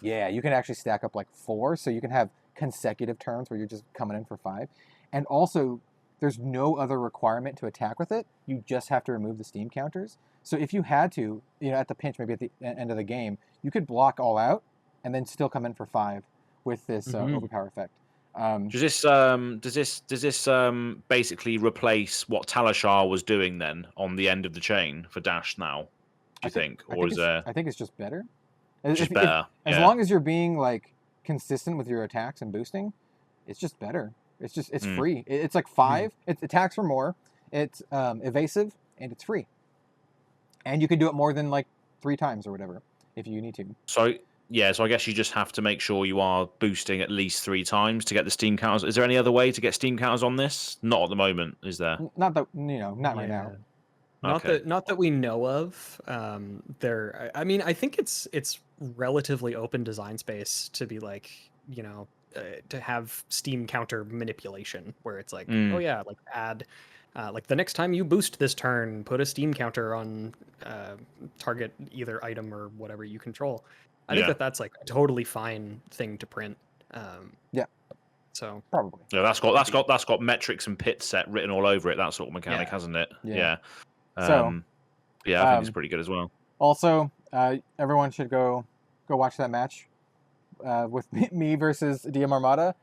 that. you can actually stack up like 4, so you can have consecutive turns where you're just coming in for 5. And also, there's no other requirement to attack with it. You just have to remove the steam counters. So if you had to, at the pinch, maybe at the end of the game, you could block all out and then still come in for 5 with this overpower effect. Does this basically replace what Talishar was doing then on the end of the chain for Dash now? Do you think? I think it's just better. Just better. As long as you're being like consistent with your attacks and boosting, it's just better. It's free. It's like 5. It attacks for more. It's evasive and it's free. And you can do it more than like 3 times or whatever if you need to. So I guess you just have to make sure you are boosting at least 3 times to get the steam counters. Is there any other way to get steam counters on this? Not at the moment, is there? Not that not right now. Not that we know of. I mean, I think it's relatively open design space to be like, to have steam counter manipulation where it's like, oh yeah, like add, like the next time you boost this turn, put a steam counter on target either item or whatever you control. I think that's like a totally fine thing to print. So probably. Yeah, that's got metrics and pit set written all over it. That sort of mechanic, hasn't it? Yeah. I think it's pretty good as well. Also, everyone should go watch that match with me versus DM Armada.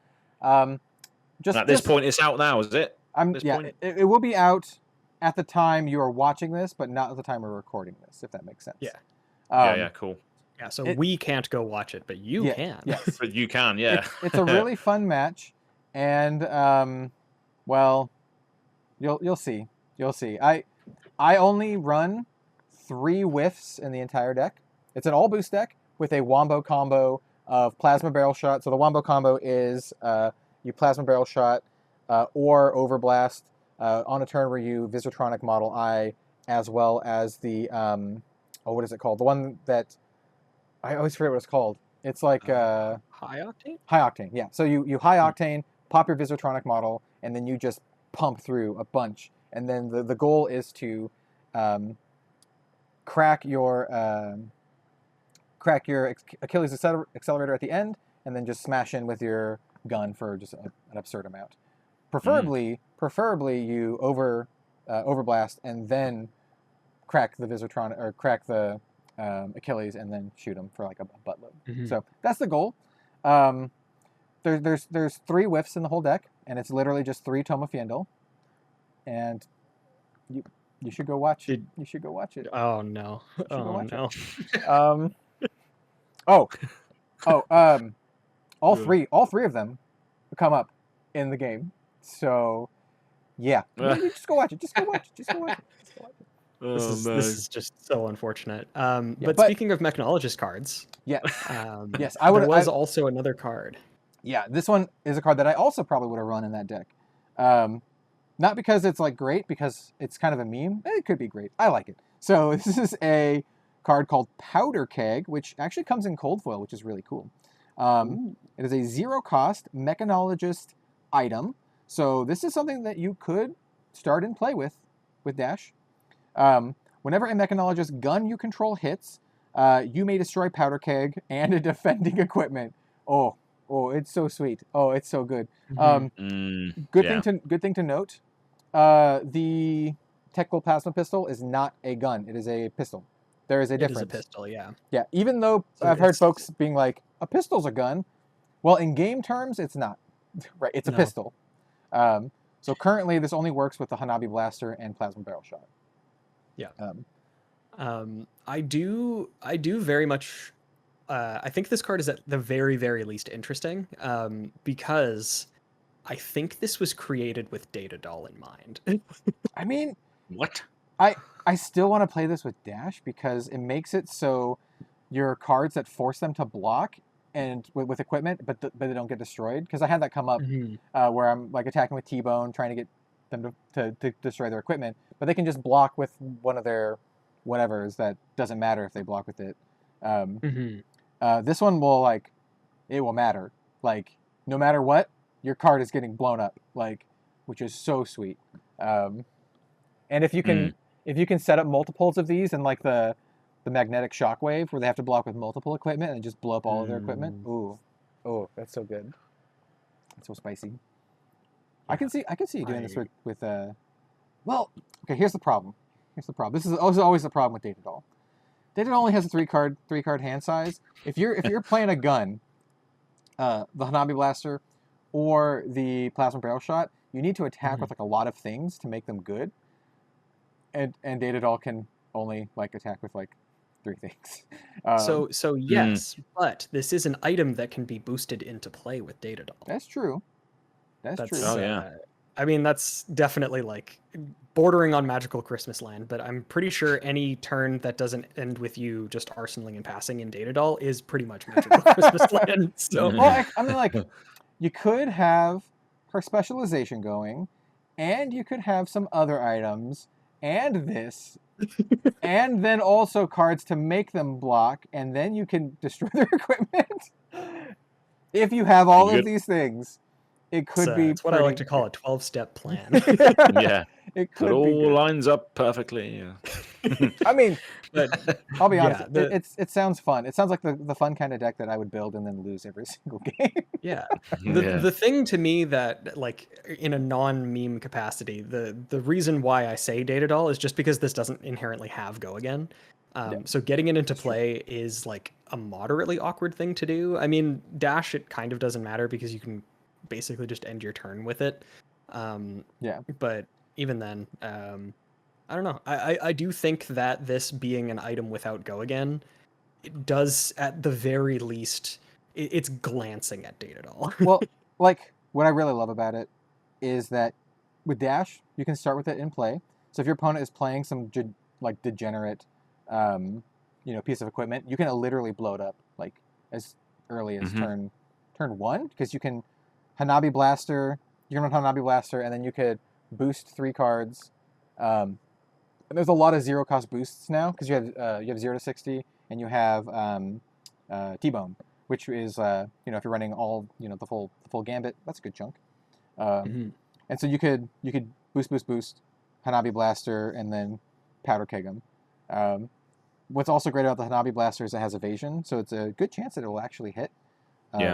Just at this point, it's out now, is it? It will be out at the time you are watching this, but not at the time we're recording this, if that makes sense. Yeah. Cool. Yeah, so we can't go watch it, but you can. Yes. But you can, yeah. It's a really fun match, and well, you'll see. You'll see. I only run 3 whiffs in the entire deck. It's an all boost deck with a wombo combo of plasma barrel shot. So the wombo combo is you plasma barrel shot or overblast on a turn where you Visitronic model Eye, as well as the what is it called? The one that I always forget what it's called. It's like high octane. High octane, yeah. So you high octane, pop your Visitronic model, and then you just pump through a bunch. And then the goal is to crack your Achilles accelerator at the end, and then just smash in with your gun for just an absurd amount. Preferably you overblast and then crack the Visitronic or crack the Achilles and then shoot him for like a buttload. So that's the goal. There's 3 whiffs in the whole deck, and it's literally just 3 Tome of Fiendel. And you should go watch it. You should go watch it. Oh no! Oh no! All three of them come up in the game. So yeah, just go watch it. Just go watch it. Just go watch it. This is just so unfortunate. But speaking of mechanologist cards, yes, there was also another card. Yeah, this one is a card that I also probably would have run in that deck. Not because it's like great, because it's kind of a meme. It could be great. I like it. So this is a card called Powder Keg, which actually comes in cold foil, which is really cool. It is a 0-cost mechanologist item. So this is something that you could start and play with Dash. Whenever a mechanologist gun you control hits, you may destroy Powder Keg and a defending equipment. Oh, it's so sweet. Oh, it's so good. Good thing to note. The Technical Plasma Pistol is not a gun. It is a pistol. There is a difference. It is a pistol, yeah. Yeah, even though I've heard folks being like, a pistol's a gun. Well, in game terms, it's not. Right, it's a pistol. So currently, this only works with the Hanabi Blaster and Plasma Barrel Shot. Yeah. I do very much. I think this card is at the very, very least interesting because I think this was created with Data Doll in mind. I mean, what? I still want to play this with Dash because it makes it so your cards that force them to block and with equipment, but they don't get destroyed. Because I had that come up where I'm like attacking with T-Bone, trying to get them to destroy their equipment, but they can just block with one of their whatevers that doesn't matter if they block with it. This one will it will matter. Like no matter what, your card is getting blown up. Like, which is so sweet. And if you can set up multiples of these and like the magnetic shockwave where they have to block with multiple equipment and just blow up all of their equipment. Ooh, that's so good. That's so spicy. I can see you doing this with well, okay, here's the problem. This is also always the problem with Data Doll. Data Doll only has a three card hand size. If you're playing a gun, the Hanabi Blaster or the Plasma Barrel Shot, you need to attack with like a lot of things to make them good. And Data Doll can only like attack with like 3 things. So yes, but this is an item that can be boosted into play with Data Doll. That's true. That's true. Oh yeah. I mean, that's definitely like bordering on Magical Christmas Land, but I'm pretty sure any turn that doesn't end with you just arsenaling and passing in Data Doll is pretty much Magical Christmas Land. So, well, I mean, like, you could have her specialization going, and you could have some other items, and this, and then also cards to make them block, and then you can destroy their equipment. If you have all of these things, it could be. It's what I like to call a 12-step plan. Yeah. It could all be good. lines up perfectly. Yeah. I mean, but I'll be honest. yeah, It sounds fun. It sounds like the fun kind of deck that I would build and then lose every single game. yeah. The thing to me that, like, in a non-meme capacity, the reason why I say Data Doll is just because this doesn't inherently have Go Again. So getting it into play is like a moderately awkward thing to do. I mean, Dash, it kind of doesn't matter because you can basically just end your turn with it. But even then, I don't know. I do think that this being an item without Go Again, it does at the very least, it's glancing at Data Doll. Well, like, what I really love about it is that with Dash, you can start with it in play. So if your opponent is playing some degenerate, piece of equipment, you can literally blow it up like as early as turn 1, because you can Hanabi Blaster. You can run Hanabi Blaster, and then you could boost 3 cards. And there's a lot of 0-cost boosts now because you have 0 to 60, and you have T-Bone, which is if you're running all the full gambit, that's a good chunk. And so you could boost Hanabi Blaster and then powder keg them. What's also great about the Hanabi Blaster is it has evasion, so it's a good chance that it will actually hit.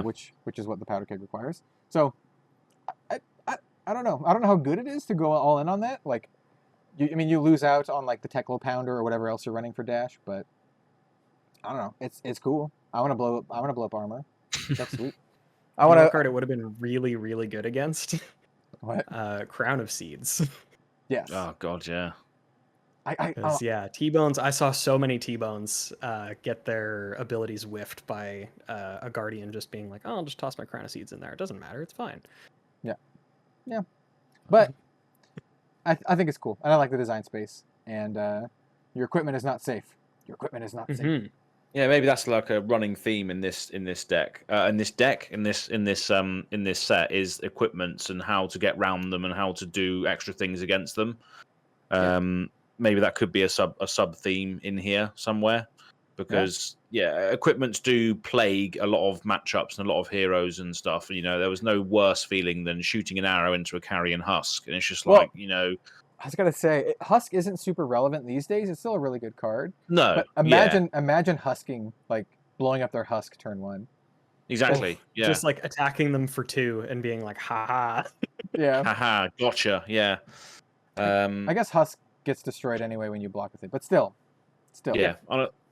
Which is what the powder keg requires. So I don't know. I don't know how good it is to go all in on that. Like, you lose out on like the Teklo Pounder or whatever else you're running for Dash, but I don't know. It's cool. I want to blow up armor. That's sweet. Card it would have been really, really good against. What? Crown of Seeds. Yes. Oh god, yeah. T-Bones. I saw so many T-Bones get their abilities whiffed by a Guardian just being like, "Oh, I'll just toss my Crown of Seeds in there. It doesn't matter. It's fine." Yeah. But I think it's cool, and I like the design space. And your equipment is not safe. Safe. Yeah, maybe that's like a running theme in this deck. In this set is equipments and how to get round them and how to do extra things against them. Maybe that could be a sub theme in here somewhere, because equipments do plague a lot of matchups and a lot of heroes and stuff. There was no worse feeling than shooting an arrow into a carrion husk, and it's just like I was gonna say Husk isn't super relevant these days. It's still a really good card. No, but imagine husking, like blowing up their husk turn 1. Exactly. Yeah. Just like attacking them for 2 and being like, "Ha ha." Yeah. Haha, gotcha. Yeah. I guess Husk gets destroyed anyway when you block with it, but still. Yeah.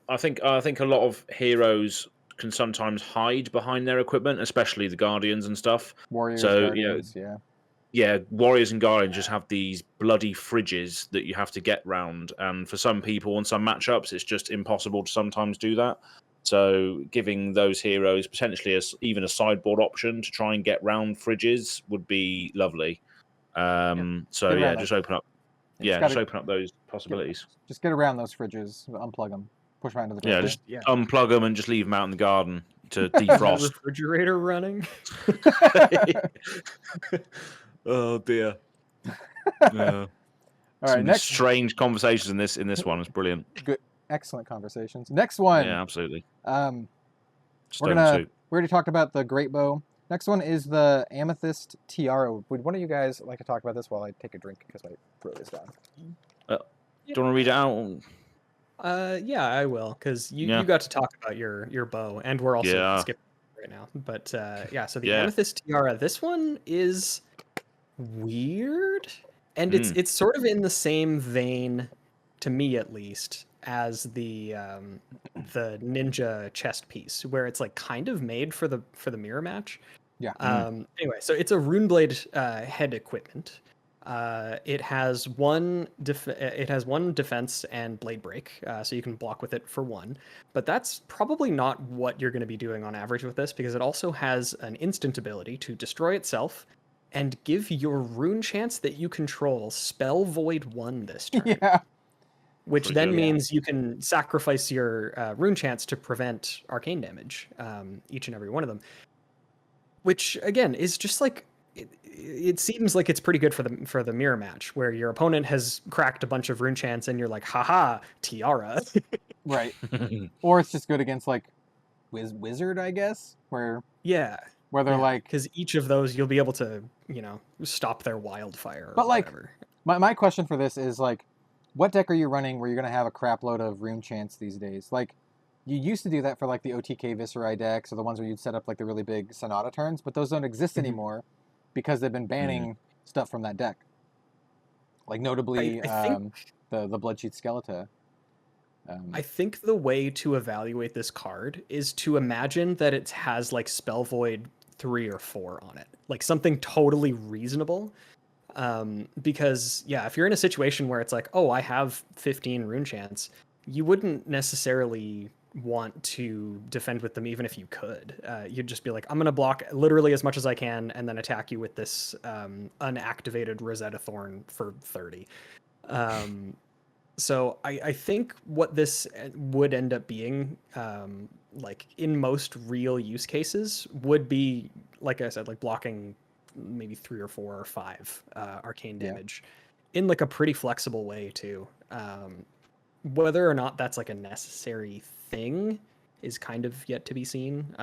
I think a lot of heroes can sometimes hide behind their equipment, especially the Guardians and stuff. Warriors, so Guardians, Warriors and Guardians just have these bloody fridges that you have to get round, and for some people and some matchups, it's just impossible to sometimes do that. So giving those heroes potentially even a sideboard option to try and get round fridges would be lovely. Just open up. Just open up those possibilities. Just get around those fridges, unplug them, push them out into the just unplug them and just leave them out in the garden to defrost. Refrigerator running. Oh dear. All right, next strange conversations in this one. It's brilliant. Good, excellent conversations. Next one. Yeah, absolutely. We already talked about the Great Bow. Next one is the Amethyst Tiara. Would one of you guys like to talk about this while I take a drink because my throat is down? Do you want to read it out? I will, because you got to talk about your bow, and we're also skipping right now. But so the Amethyst Tiara, this one is weird, and it's sort of in the same vein, to me at least, as the ninja chest piece, where it's like kind of made for the mirror match. Yeah. Anyway, so it's a Runeblade head equipment. It has one defense and blade break, so you can block with it for 1. But that's probably not what you're going to be doing on average with this, because it also has an instant ability to destroy itself and give your rune chance that you control spell void 1 this turn. Yeah. Which Pretty then good. means you can sacrifice your rune chance to prevent arcane damage, each and every one of them. Which again is just like it seems like it's pretty good for the mirror match, where your opponent has cracked a bunch of rune chants and you're like, haha, tiara. Right. Or it's just good against like wizard, I guess, where Yeah. they're like, because each of those you'll be able to, stop their wildfire. But, or like, whatever. my question for this is like, what deck are you running where you're gonna have a crap load of rune chants these days? Like, you used to do that for like the OTK Viscerai decks or the ones where you'd set up like the really big Sonata turns, but those don't exist anymore because they've been banning stuff from that deck. Like notably I think, the Bloodsheet Skeleta. I think the way to evaluate this card is to imagine that it has like Spell Void 3 or 4 on it, like something totally reasonable. Because if you're in a situation where it's like, oh, I have 15 rune chants, you wouldn't necessarily want to defend with them even if you could. You'd just be like, I'm going to block literally as much as I can and then attack you with this unactivated Rosetta Thorn for 30. So I think what this would end up being, like in most real use cases, would be, like I said, like blocking maybe 3 or 4 or 5 arcane damage in like a pretty flexible way too. Whether or not that's like a necessary thing is kind of yet to be seen.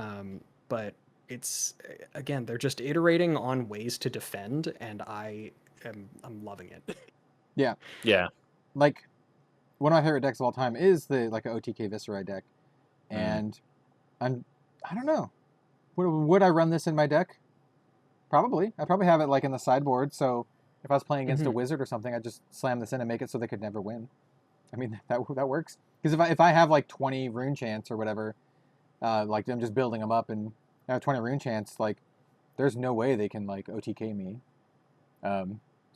But it's, again, they're just iterating on ways to defend, and I'm loving it. Yeah. Yeah. Like, one of my favorite decks of all time is the like a OTK Viscerai deck, and I don't know, would I run this in my deck? Probably. I'd probably have it like in the sideboard, so if I was playing against a wizard or something, I'd just slam this in and make it so they could never win. I mean, that works. Because if I have like 20 rune chants or whatever, like I'm just building them up and I have 20 rune chants, like there's no way they can like OTK me.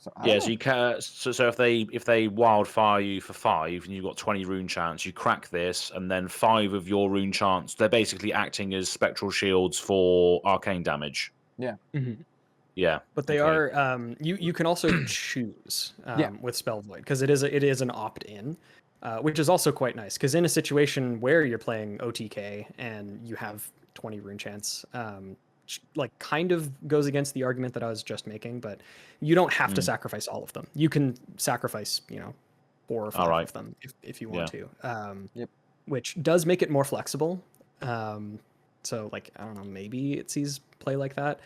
So you can. So if they wildfire you for 5 and you've got 20 rune chants, you crack this, and then 5 of your rune chants, they're basically acting as spectral shields for arcane damage. Yeah. Yeah. But they are you can also choose with Spell Void, because it is an opt-in, which is also quite nice, because in a situation where you're playing OTK and you have 20 rune chants, like kind of goes against the argument that I was just making, but you don't have to sacrifice all of them. You can sacrifice 4 or 5 of them if you want to. Which does make it more flexible. So like, I don't know, maybe it sees play like that.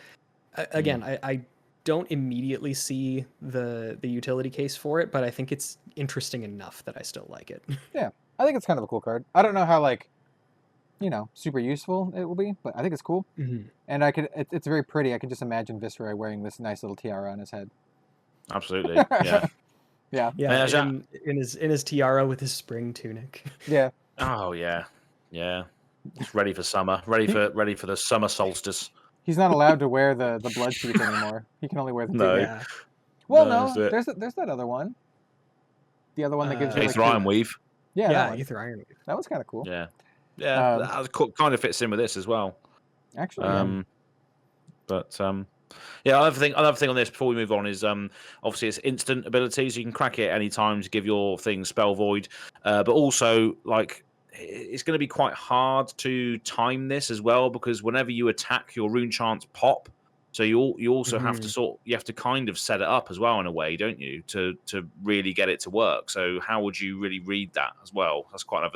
Again, I don't immediately see the utility case for it, but I think it's interesting enough that I still like it. Yeah, I think it's kind of a cool card. I don't know how like, super useful it will be, but I think it's cool. And it's very pretty. I can just imagine Viscerai wearing this nice little tiara on his head. Absolutely. Yeah. Yeah. In his tiara with his spring tunic. Yeah. Oh yeah. Yeah. It's ready for summer. Ready for the summer solstice. He's not allowed to wear the blood sheath anymore. He can only wear the No. tunic. Well, No, there's that other one. The other one that gives you Aether like Ironweave. Yeah, Aether Ironweave. That was kind of cool. Yeah. Yeah, that kind of fits in with this as well. Actually, another thing on this before we move on is obviously it's instant abilities. You can crack it any time to give your thing Spell Void, but also like it's going to be quite hard to time this as well, because whenever you attack, your rune chants pop. So you also have to kind of set it up as well in a way, don't you, to really get it to work. So how would you really read that as well? That's quite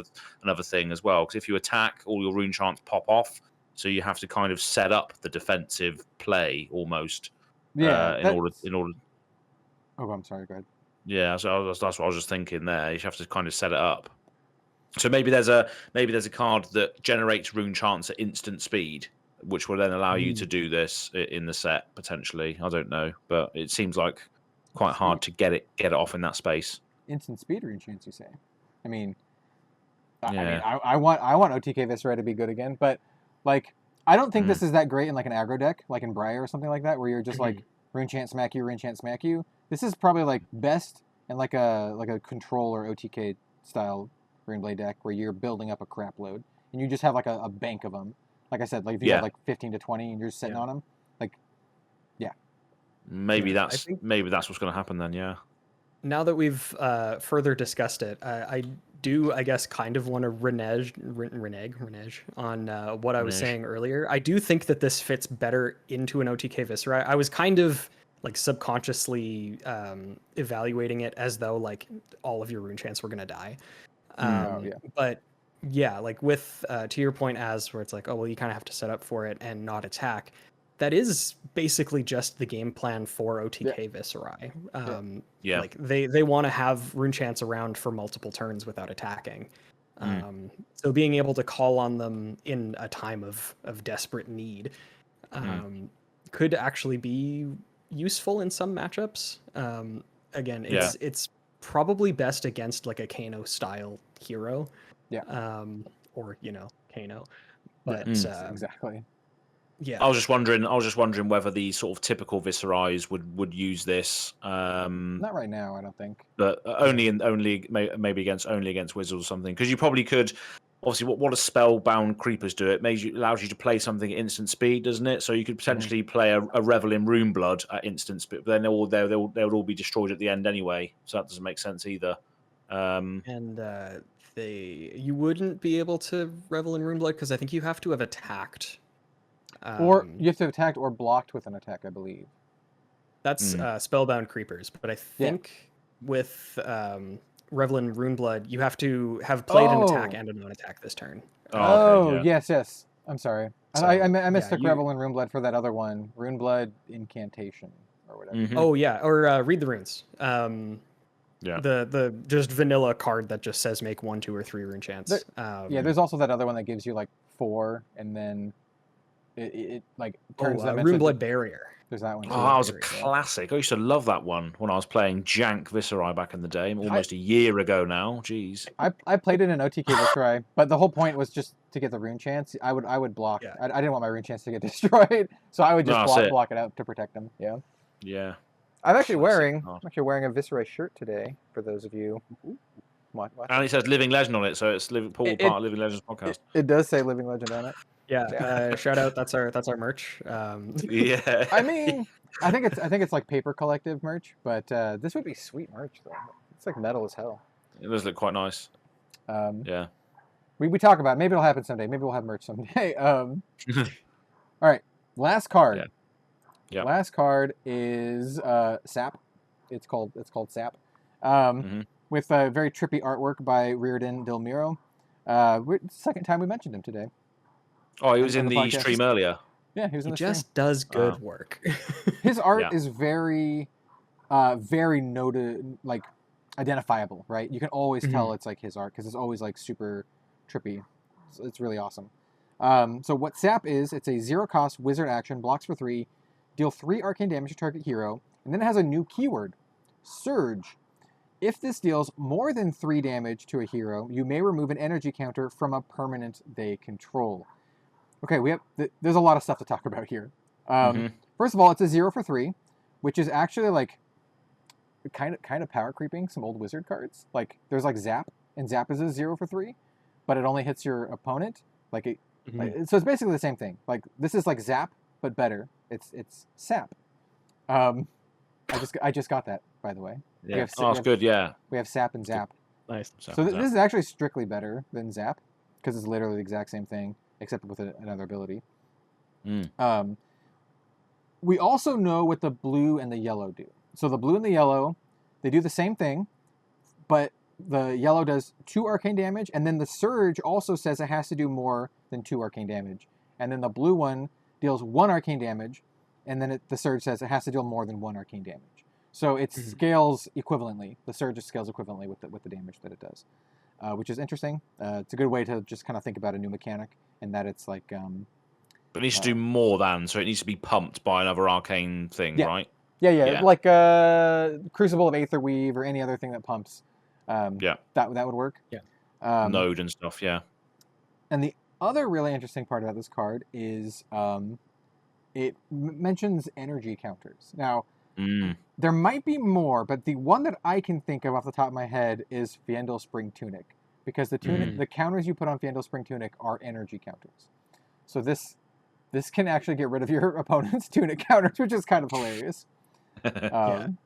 another thing as well, because if you attack, all your rune chants pop off. So you have to kind of set up the defensive play almost. Yeah. In order. Oh, I'm sorry. Go ahead. Yeah, so that's what I was just thinking there. You have to kind of set it up. So maybe there's a card that generates rune chants at instant speed, which will then allow you to do this in the set potentially. I don't know, but it seems like quite hard to get it off in that space. Instant speed rune chance, you say? I mean, Yeah. I want OTK Viscera to be good again, but like I don't think this is that great in like an aggro deck, like in Briar or something like that, where you're just like rune chant smack you, rune chant smack you. This is probably like best in like a control or OTK style Runeblade deck where you're building up a crap load and you just have like a bank of them. Like I said, like if you have like 15 to 20 and you're just sitting on them, like maybe that's what's going to happen then. Yeah. Now that we've further discussed it, I do, I guess, kind of want to renege on what I was saying earlier. I do think that this fits better into an OTK Viscera. I was kind of like subconsciously evaluating it as though like all of your rune chants were going to die. But yeah, like with to your point, as where it's like, oh well, you kind of have to set up for it and not attack. That is basically just the game plan for OTK Viscera. Like they want to have rune chants around for multiple turns without attacking. So being able to call on them in a time of desperate need could actually be useful in some matchups. Again, it's probably best against like a Kano style hero. Or Kano. But exactly. Yeah, I was just wondering whether the sort of typical Viscerais would use this. Not right now, I don't think. But maybe against wizards or something. Because you probably could. Obviously, what does spellbound creepers do? It allows you to play something at instant speed, doesn't it? So you could potentially play a Revel in Runeblood at instant speed, but then they would all be destroyed at the end anyway. So that doesn't make sense either. You wouldn't be able to Revel in Runeblood because I think you have to have attacked. Or you have to have attacked or blocked with an attack, I believe. That's spellbound creepers, but I think with Revel in Runeblood, you have to have played an attack and a non-attack this turn. Yes. I'm sorry. So, I mistook Revel in Runeblood for that other one, Runeblood Incantation or whatever. Oh yeah, or Read the Runes. The just vanilla card that just says make 1, 2, or 3 rune chants. There's also that other one that gives you like 4 and then it like turns them into Runeblood Barrier. There's that one too. Oh, that was a classic. I used to love that one when I was playing Jank Viscerai back in the day, almost a year ago now. Jeez. I played it in OTK Viscerai, but the whole point was just to get the rune chance. I would block. I didn't want my rune chance to get destroyed, so I would just block it out to protect them. Yeah. Yeah. I'm actually wearing a Viscerai shirt today for those of you. Watch. And it says Living Legend on it, so it's part of Living Legends podcast. It does say Living Legend on it. Yeah, shout out. That's our merch. Yeah. I mean, I think it's like paper collective merch, but this would be sweet merch though. It's like metal as hell. It does look quite nice. Yeah. We talk about it. Maybe it'll happen someday. Maybe we'll have merch someday. All right, last card. Yeah. Last card is Sap. It's called Sap. With a very trippy artwork by Reardon Del Miro. Second time we mentioned him today. Oh, he was in the stream earlier. Yeah, he was in the stream. He just does good work. His art is very, very like identifiable, right? You can always tell it's like his art because it's always like super trippy. It's really awesome. So what Sap is, it's a 0-cost wizard action, blocks for 3, deal 3 arcane damage to target hero, and then it has a new keyword, Surge. If this deals more than 3 damage to a hero, you may remove an energy counter from a permanent they control. Okay, there's a lot of stuff to talk about here. First of all, it's a 0 for 3, which is actually like kind of power creeping some old wizard cards. Like there's like Zap, and Zap is a 0 for 3, but it only hits your opponent. So it's basically the same thing. Like this is like Zap, but better. It's Sap. I just got that, by the way. Yeah. It's good. Yeah. We have Sap and Zap. Nice. So this is actually strictly better than Zap because it's literally the exact same thing except with another ability. We also know what the blue and the yellow do. So the blue and the yellow, they do the same thing, but the yellow does 2 arcane damage, and then the Surge also says it has to do more than 2 arcane damage. And then the blue one deals 1 arcane damage, and then the Surge says it has to deal more than 1 arcane damage. So it scales equivalently. The Surge scales equivalently with the damage that it does, which is interesting. It's a good way to just kind of think about a new mechanic, and that it's like But it needs to do more than, so it needs to be pumped by another arcane thing, right? Yeah. Like Crucible of Aetherweave or any other thing that pumps. That would work. Yeah. Node and stuff, yeah. And the other really interesting part about this card is it mentions energy counters. Now, there might be more, but the one that I can think of off the top of my head is Fyendal Spring Tunic, because the counters you put on Fyendal Spring Tunic are energy counters. So this can actually get rid of your opponent's Tunic counters, which is kind of hilarious. Again,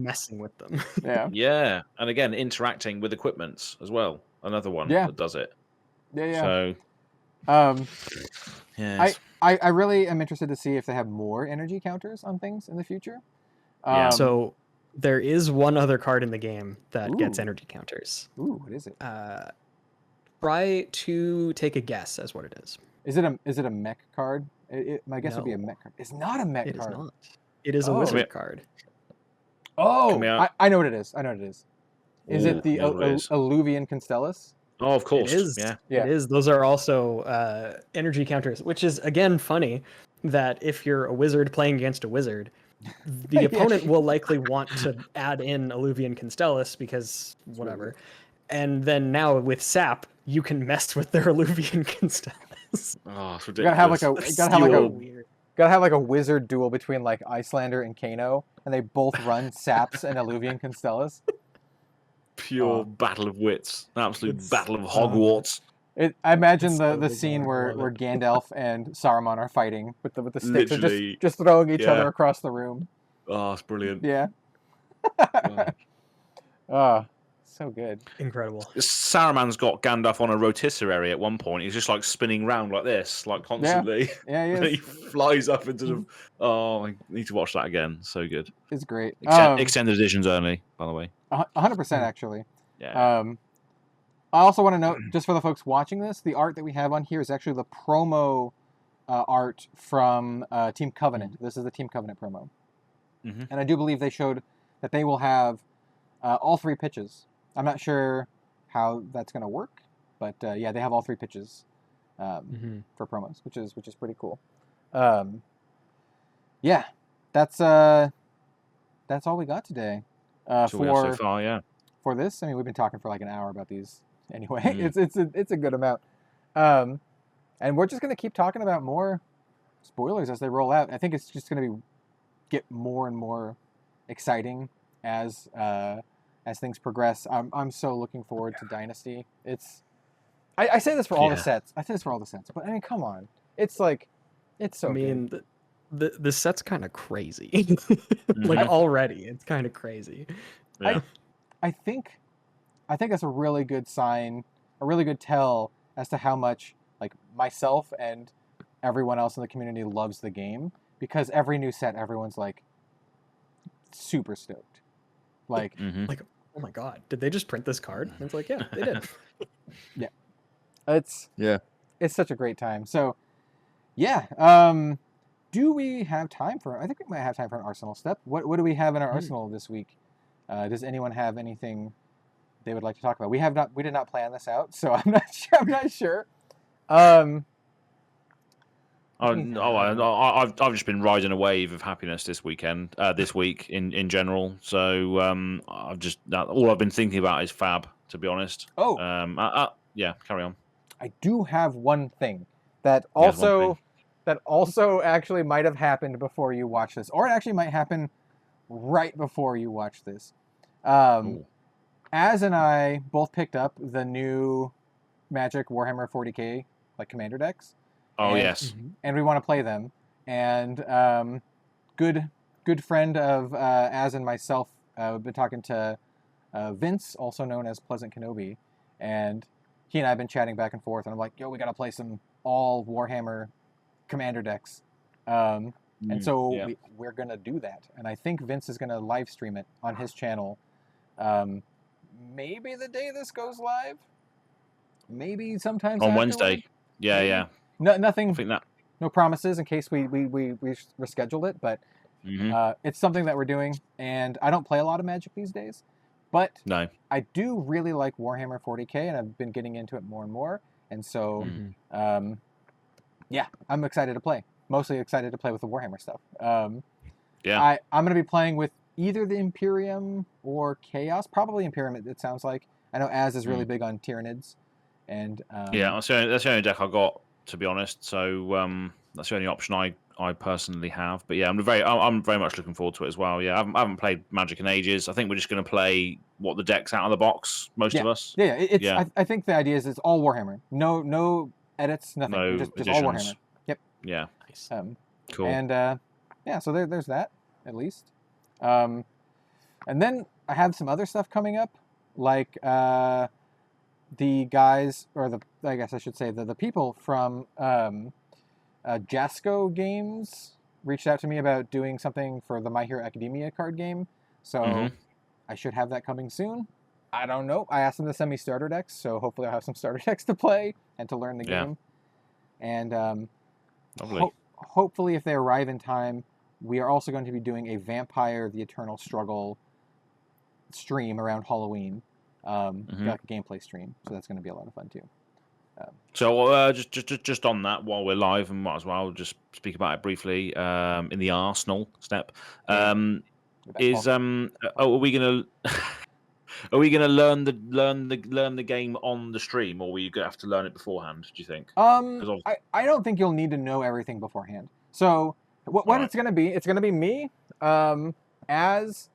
messing with them. Yeah, and again, interacting with equipments as well. Another one that does it. So, yes. I really am interested to see if they have more energy counters on things in the future. So there is one other card in the game that gets energy counters. Ooh, what is it? Try to take a guess as what it is. Is it a mech card? My guess would be a mech card. It's not a mech card. It is not. It is a wizard card. Oh, I know what it is. Is it the Alluvian Constellus? Oh, of course. It is. Yeah. It is. Those are also energy counters, which is, again, funny that if you're a wizard playing against a wizard, the opponent will likely want to add in Alluvian Constellus because whatever. And then now with Sap, you can mess with their Alluvian Constellus. Oh, it's ridiculous. Gotta have like a wizard duel between like Icelander and Kano, and they both run Saps and Alluvian Constellus. Pure battle of wits, absolute battle of Hogwarts. I imagine the scene where Gandalf and Saruman are fighting with the sticks, and just throwing each other across the room. Oh, it's brilliant. Yeah. So good. Incredible. Saruman's got Gandalf on a rotisserie at one point. He's just like spinning round like this, like constantly. Yeah, he is. And he flies up into the. Oh, I need to watch that again. So good. It's great. Extended editions only, by the way. 100% actually. Yeah. I also want to note, just for the folks watching this, the art that we have on here is actually the promo art from Team Covenant. This is the Team Covenant promo. And I do believe they showed that they will have all 3 pitches. I'm not sure how that's going to work, but they have all 3 pitches for promos, which is pretty cool. That's all we got today. So far, for this, I mean, we've been talking for like an hour about these anyway. It's a good amount, and we're just gonna keep talking about more spoilers as they roll out. I think it's just gonna get more and more exciting as things progress. I'm so looking forward to Dynasty. I say this for all the sets. But I mean, come on, it's so. I mean, good. the set's kind of crazy. Like already, it's kind of crazy. Yeah. I think that's a really good sign, a really good tell as to how much like myself and everyone else in the community loves the game, because every new set, everyone's like super stoked. Like, like, oh my god, did they just print this card? And it's like, yeah, they did. It's such a great time. So, do we have time for? I think we might have time for an Arsenal step. What do we have in our Arsenal this week? Does anyone have anything they would like to talk about? We did not plan this out, so I'm not sure. I've just been riding a wave of happiness this week in general. So all I've been thinking about is FAB, to be honest. Oh. Carry on. I do have one thing that also actually might have happened before you watch this, or it actually might happen right before you watch this. Az and I both picked up the new Magic Warhammer 40k like commander decks. Yes. And we want to play them. And good friend of Az and myself, we've been talking to Vince, also known as Pleasant Kenobi, and he and I have been chatting back and forth. And I'm like, yo, we got to play some all Warhammer commander decks. And so we're going to do that. And I think Vince is going to live stream it on his channel. Maybe the day this goes live. Maybe sometime on Wednesday. Yeah. No, nothing. I think that. No promises in case we rescheduled it, but it's something that we're doing. And I don't play a lot of Magic these days, but I do really like Warhammer 40k, and I've been getting into it more and more. And so Yeah, I'm excited to play. Mostly excited to play with the Warhammer stuff. Yeah. I'm going to be playing with either the Imperium or Chaos. Probably Imperium, it sounds like. I know Az is really big on Tyranids. And yeah, that's the only deck I got, to be honest. So that's the only option I personally have. But yeah, I'm very much looking forward to it as well. Yeah, I haven't played Magic in ages. I think we're just going to play what the deck's out of the box. Most of us. Yeah. I think the idea is it's all Warhammer. No edits, nothing. No just all Warhammer. Yep. Yeah. Nice. Cool. And yeah, so there's that at least. And then I have some other stuff coming up, like the guys, or I guess I should say the people from Jasco Games reached out to me about doing something for the My Hero Academia card game. So I should have that coming soon. I don't know. I asked them to send me starter decks, so hopefully I'll have some starter decks to play and to learn the game. And hopefully, if they arrive in time, we are also going to be doing a Vampire: The Eternal Struggle stream around Halloween, like a gameplay stream. So that's going to be a lot of fun too. So just on that, while we're live, and might as well just speak about it briefly. In the Arsenal step, are we gonna learn the game on the stream, or will you have to learn it beforehand? Do you think? I don't think you'll need to know everything beforehand. So what it's gonna be? It's gonna be me, as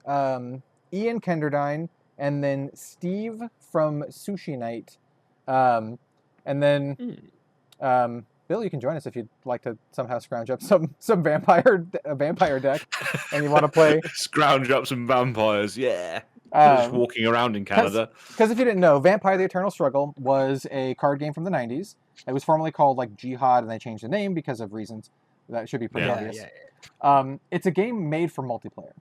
Ian Kenderdine, and then Steve from Sushi Night. And then, Bill, you can join us if you'd like to somehow scrounge up some vampire deck, and you want to play. Scrounge up some vampires, yeah. Just walking around in Canada. Because if you didn't know, Vampire: The Eternal Struggle was a card game from the 90s. It was formerly called like Jihad, and they changed the name because of reasons that should be pretty obvious. It's a game made for multiplayer.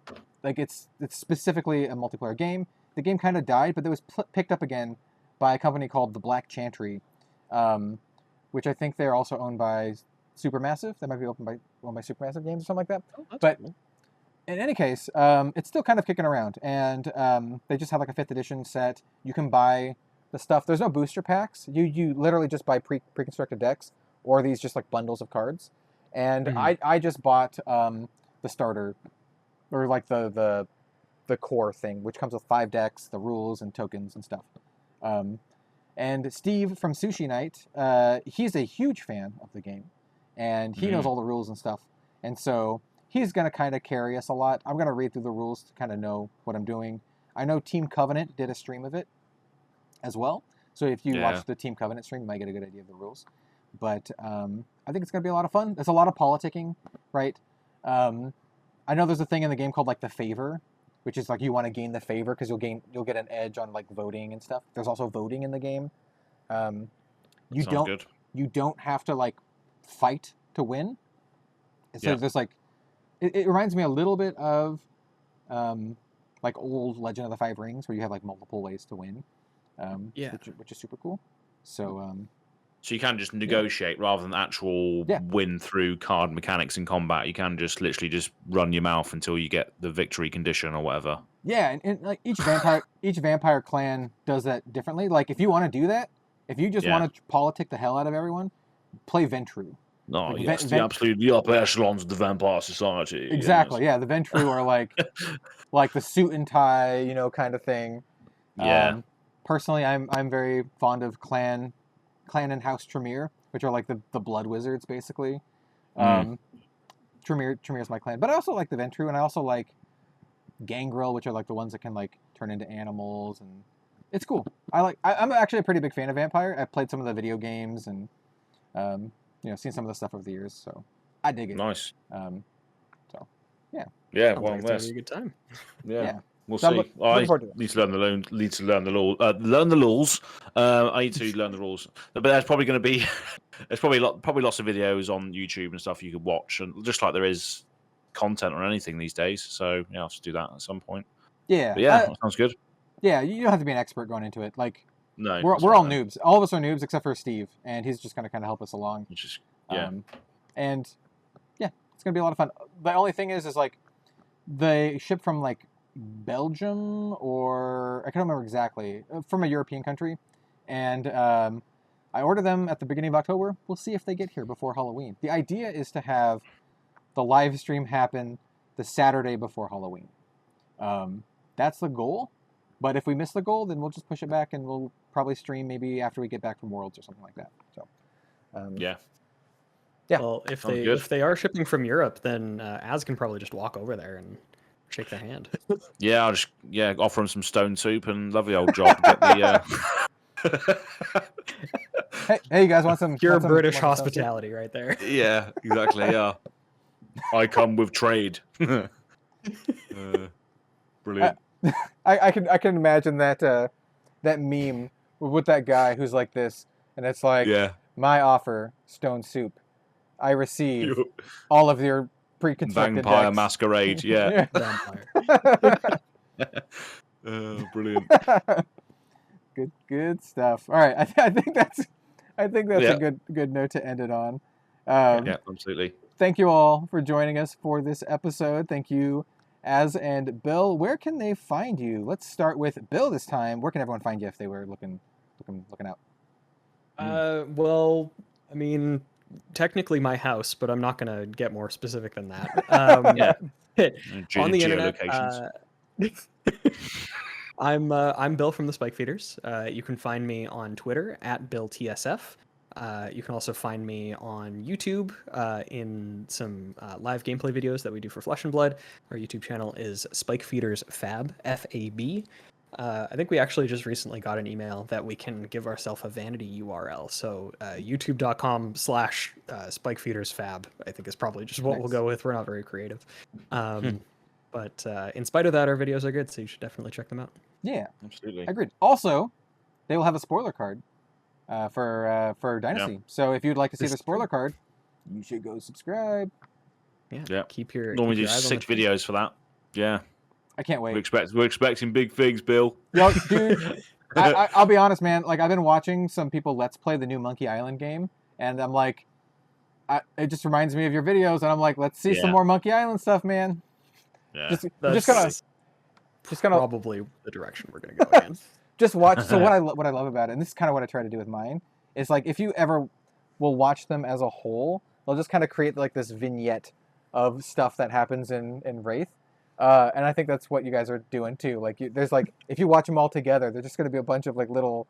Like it's specifically a multiplayer game. The game kind of died, but it was picked up again by a company called the Black Chantry, which I think they're also owned by Supermassive. They might be owned by Supermassive Games or something like that. But cool. In any case, it's still kind of kicking around, and they just have like a 5th edition set. You can buy the stuff. There's no booster packs. You literally just buy pre-constructed decks, or these just like bundles of cards. And I just bought the starter, or like the core thing, which comes with 5 decks, the rules and tokens and stuff. And Steve from Sushi Night, he's a huge fan of the game, and he knows all the rules and stuff. And so he's going to kind of carry us a lot. I'm going to read through the rules to kind of know what I'm doing. I know Team Covenant did a stream of it as well. So if you watch the Team Covenant stream, you might get a good idea of the rules. But I think it's going to be a lot of fun. There's a lot of politicking, right? I know there's a thing in the game called like the favor, which is like you want to gain the favor because you'll get an edge on like voting and stuff. There's also voting in the game. You don't have to like fight to win. So there's like it reminds me a little bit of like old Legend of the Five Rings, where you have like multiple ways to win. Which is super cool. So so you can just negotiate rather than actual win through card mechanics in combat. You can just literally just run your mouth until you get the victory condition or whatever. Yeah, and like each vampire clan does that differently. Like if you want to do that, if you just want to politic the hell out of everyone, play Ventru. No, like the upper echelons of the vampire society. Exactly. Yes. Yeah, the Ventru are like like the suit and tie, kind of thing. Yeah. Personally, I'm very fond of Clan and House Tremere, which are like the blood wizards, basically. Tremere's my clan, but I also like the Ventru, and I also like Gangrel, which are like the ones that can like turn into animals, and it's cool. I'm actually a pretty big fan of Vampire. I've played some of the video games and seen some of the stuff over the years, so I dig it. Nice. So yeah. Yeah, well, well, that's a good time. Yeah. We'll see. I need to learn the rules. Learn the rules. I need to learn the rules. But there's probably going to be there's probably lots of videos on YouTube and stuff you could watch, and just like there is content on anything these days. So yeah, I'll have to do that at some point. Yeah. But yeah, that sounds good. Yeah, you don't have to be an expert going into it. Like no, we're all noobs. All of us are noobs except for Steve, and he's just going to kind of help us along. Which is and yeah, it's going to be a lot of fun. The only thing is like they ship from like Belgium, or I can't remember exactly, from a European country, and I order them at the beginning of October. We'll see if they get here before Halloween. The idea is to have the live stream happen the Saturday before Halloween. That's the goal. But if we miss the goal, then we'll just push it back, and we'll probably stream maybe after we get back from Worlds or something like that. So, Yeah. Well, if they are shipping from Europe, then Az can probably just walk over there and shake their hand. Yeah, I'll just offer him some stone soup and lovely old job. Get the hey, you guys want some pure want some- British want some hospitality right there. yeah, exactly. Yeah, I come with trade. Brilliant. I can imagine that that meme with that guy who's like this, and it's like, Yeah. my offer, stone soup. I receive all of your pre-constructed Vampire decks. Masquerade. Yeah. Vampire. Brilliant. Good stuff. All right, I think that's Yeah. a good note to end it on. Yeah, absolutely. Thank you all for joining us for this episode. Thank you, Azz and Bill. Where can they find you? Let's start with Bill this time. Where can everyone find you if they were looking out? Well, I mean, technically my house, but I'm not going to get more specific than that. On the internet, I'm Bill from the Spike Feeders. You can find me on Twitter at BillTSF. You can also find me on YouTube in some live gameplay videos that we do for Flesh and Blood. Our YouTube channel is Spike Feeders FAB, FAB. I think we actually just recently got an email that we can give ourselves a vanity URL. So youtube.com/spikefeedersfab, I think is probably just what we'll go with. We're not very creative. But in spite of that, our videos are good, so you should definitely check them out. Yeah, absolutely. Agreed. Also, they will have a spoiler card for Dynasty. Yeah. So if you'd like to see the spoiler card, you should go subscribe. Yeah. Keep your normally do eyes on 6 the feed. videos for that. Yeah. I can't wait. We're expecting big things, Bill. Yo, dude, I'll be honest, man. Like, I've been watching some people Let's Play the new Monkey Island game, and I'm like, it just reminds me of your videos, and I'm like, let's see some more Monkey Island stuff, man. Yeah. Just gonna probably the direction we're gonna go in. just watch. So what I love about it, and this is kind of what I try to do with mine, is like if you ever will watch them as a whole, they'll just kind of create like this vignette of stuff that happens in Wraith. And I think that's what you guys are doing too. Like, there's like, if you watch them all together, they're just going to be a bunch of like little,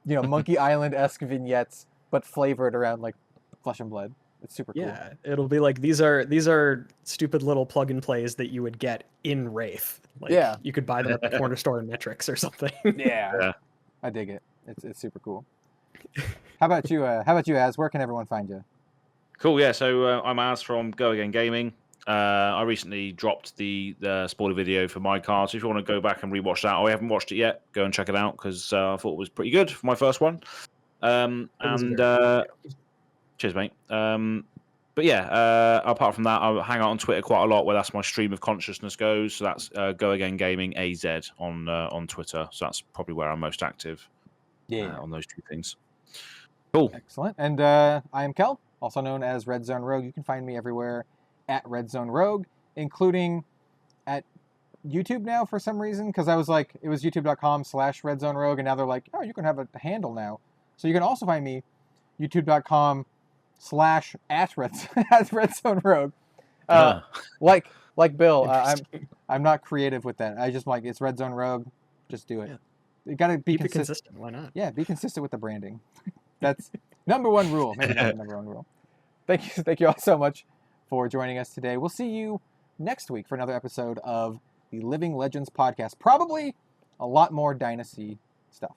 Monkey Island-esque vignettes, but flavored around like Flesh and Blood. It's super cool. Yeah, it'll be like these are stupid little plug and plays that you would get in Wraith. Like, Yeah. you could buy them at the corner store in Metrics or something. Yeah. I dig it. It's super cool. How about you? Az? Where can everyone find you? Cool. Yeah. So I'm Az from Go Again Gaming. I recently dropped the spoiler video for my card, so if you want to go back and rewatch that, or you haven't watched it yet, go and check it out, because I thought it was pretty good for my first one. Cheers, mate. But yeah, apart from that, I hang out on Twitter quite a lot, where that's my stream of consciousness goes. So that's Go Again Gaming AZ on Twitter. So that's probably where I'm most active. Yeah. On those two things. Cool. Excellent. And I am Kel, also known as Red Zone Rogue. You can find me everywhere at Red Zone Rogue, including at YouTube now for some reason, because I was like, it was youtube.com/Red Zone Rogue, and now they're like, oh, you can have a handle now. So you can also find me youtube.com/@Red Zone Rogue. Like Bill, I'm not creative with that. I just like, it's Red Zone Rogue. Just do it. Yeah. You gotta be Keep it consistent. consistent. Why not? Yeah, be consistent with the branding. That's number one rule. Maybe not the number one rule. Thank you all so much for joining us today. We'll see you next week for another episode of the Living Legends podcast. Probably a lot more Dynasty stuff.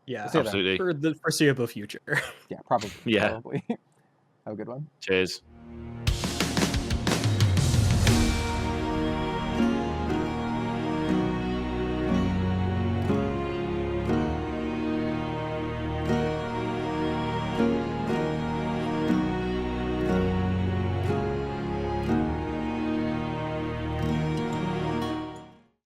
Yeah, absolutely. For the foreseeable future. Yeah, probably. Yeah. Probably. Have a good one. Cheers.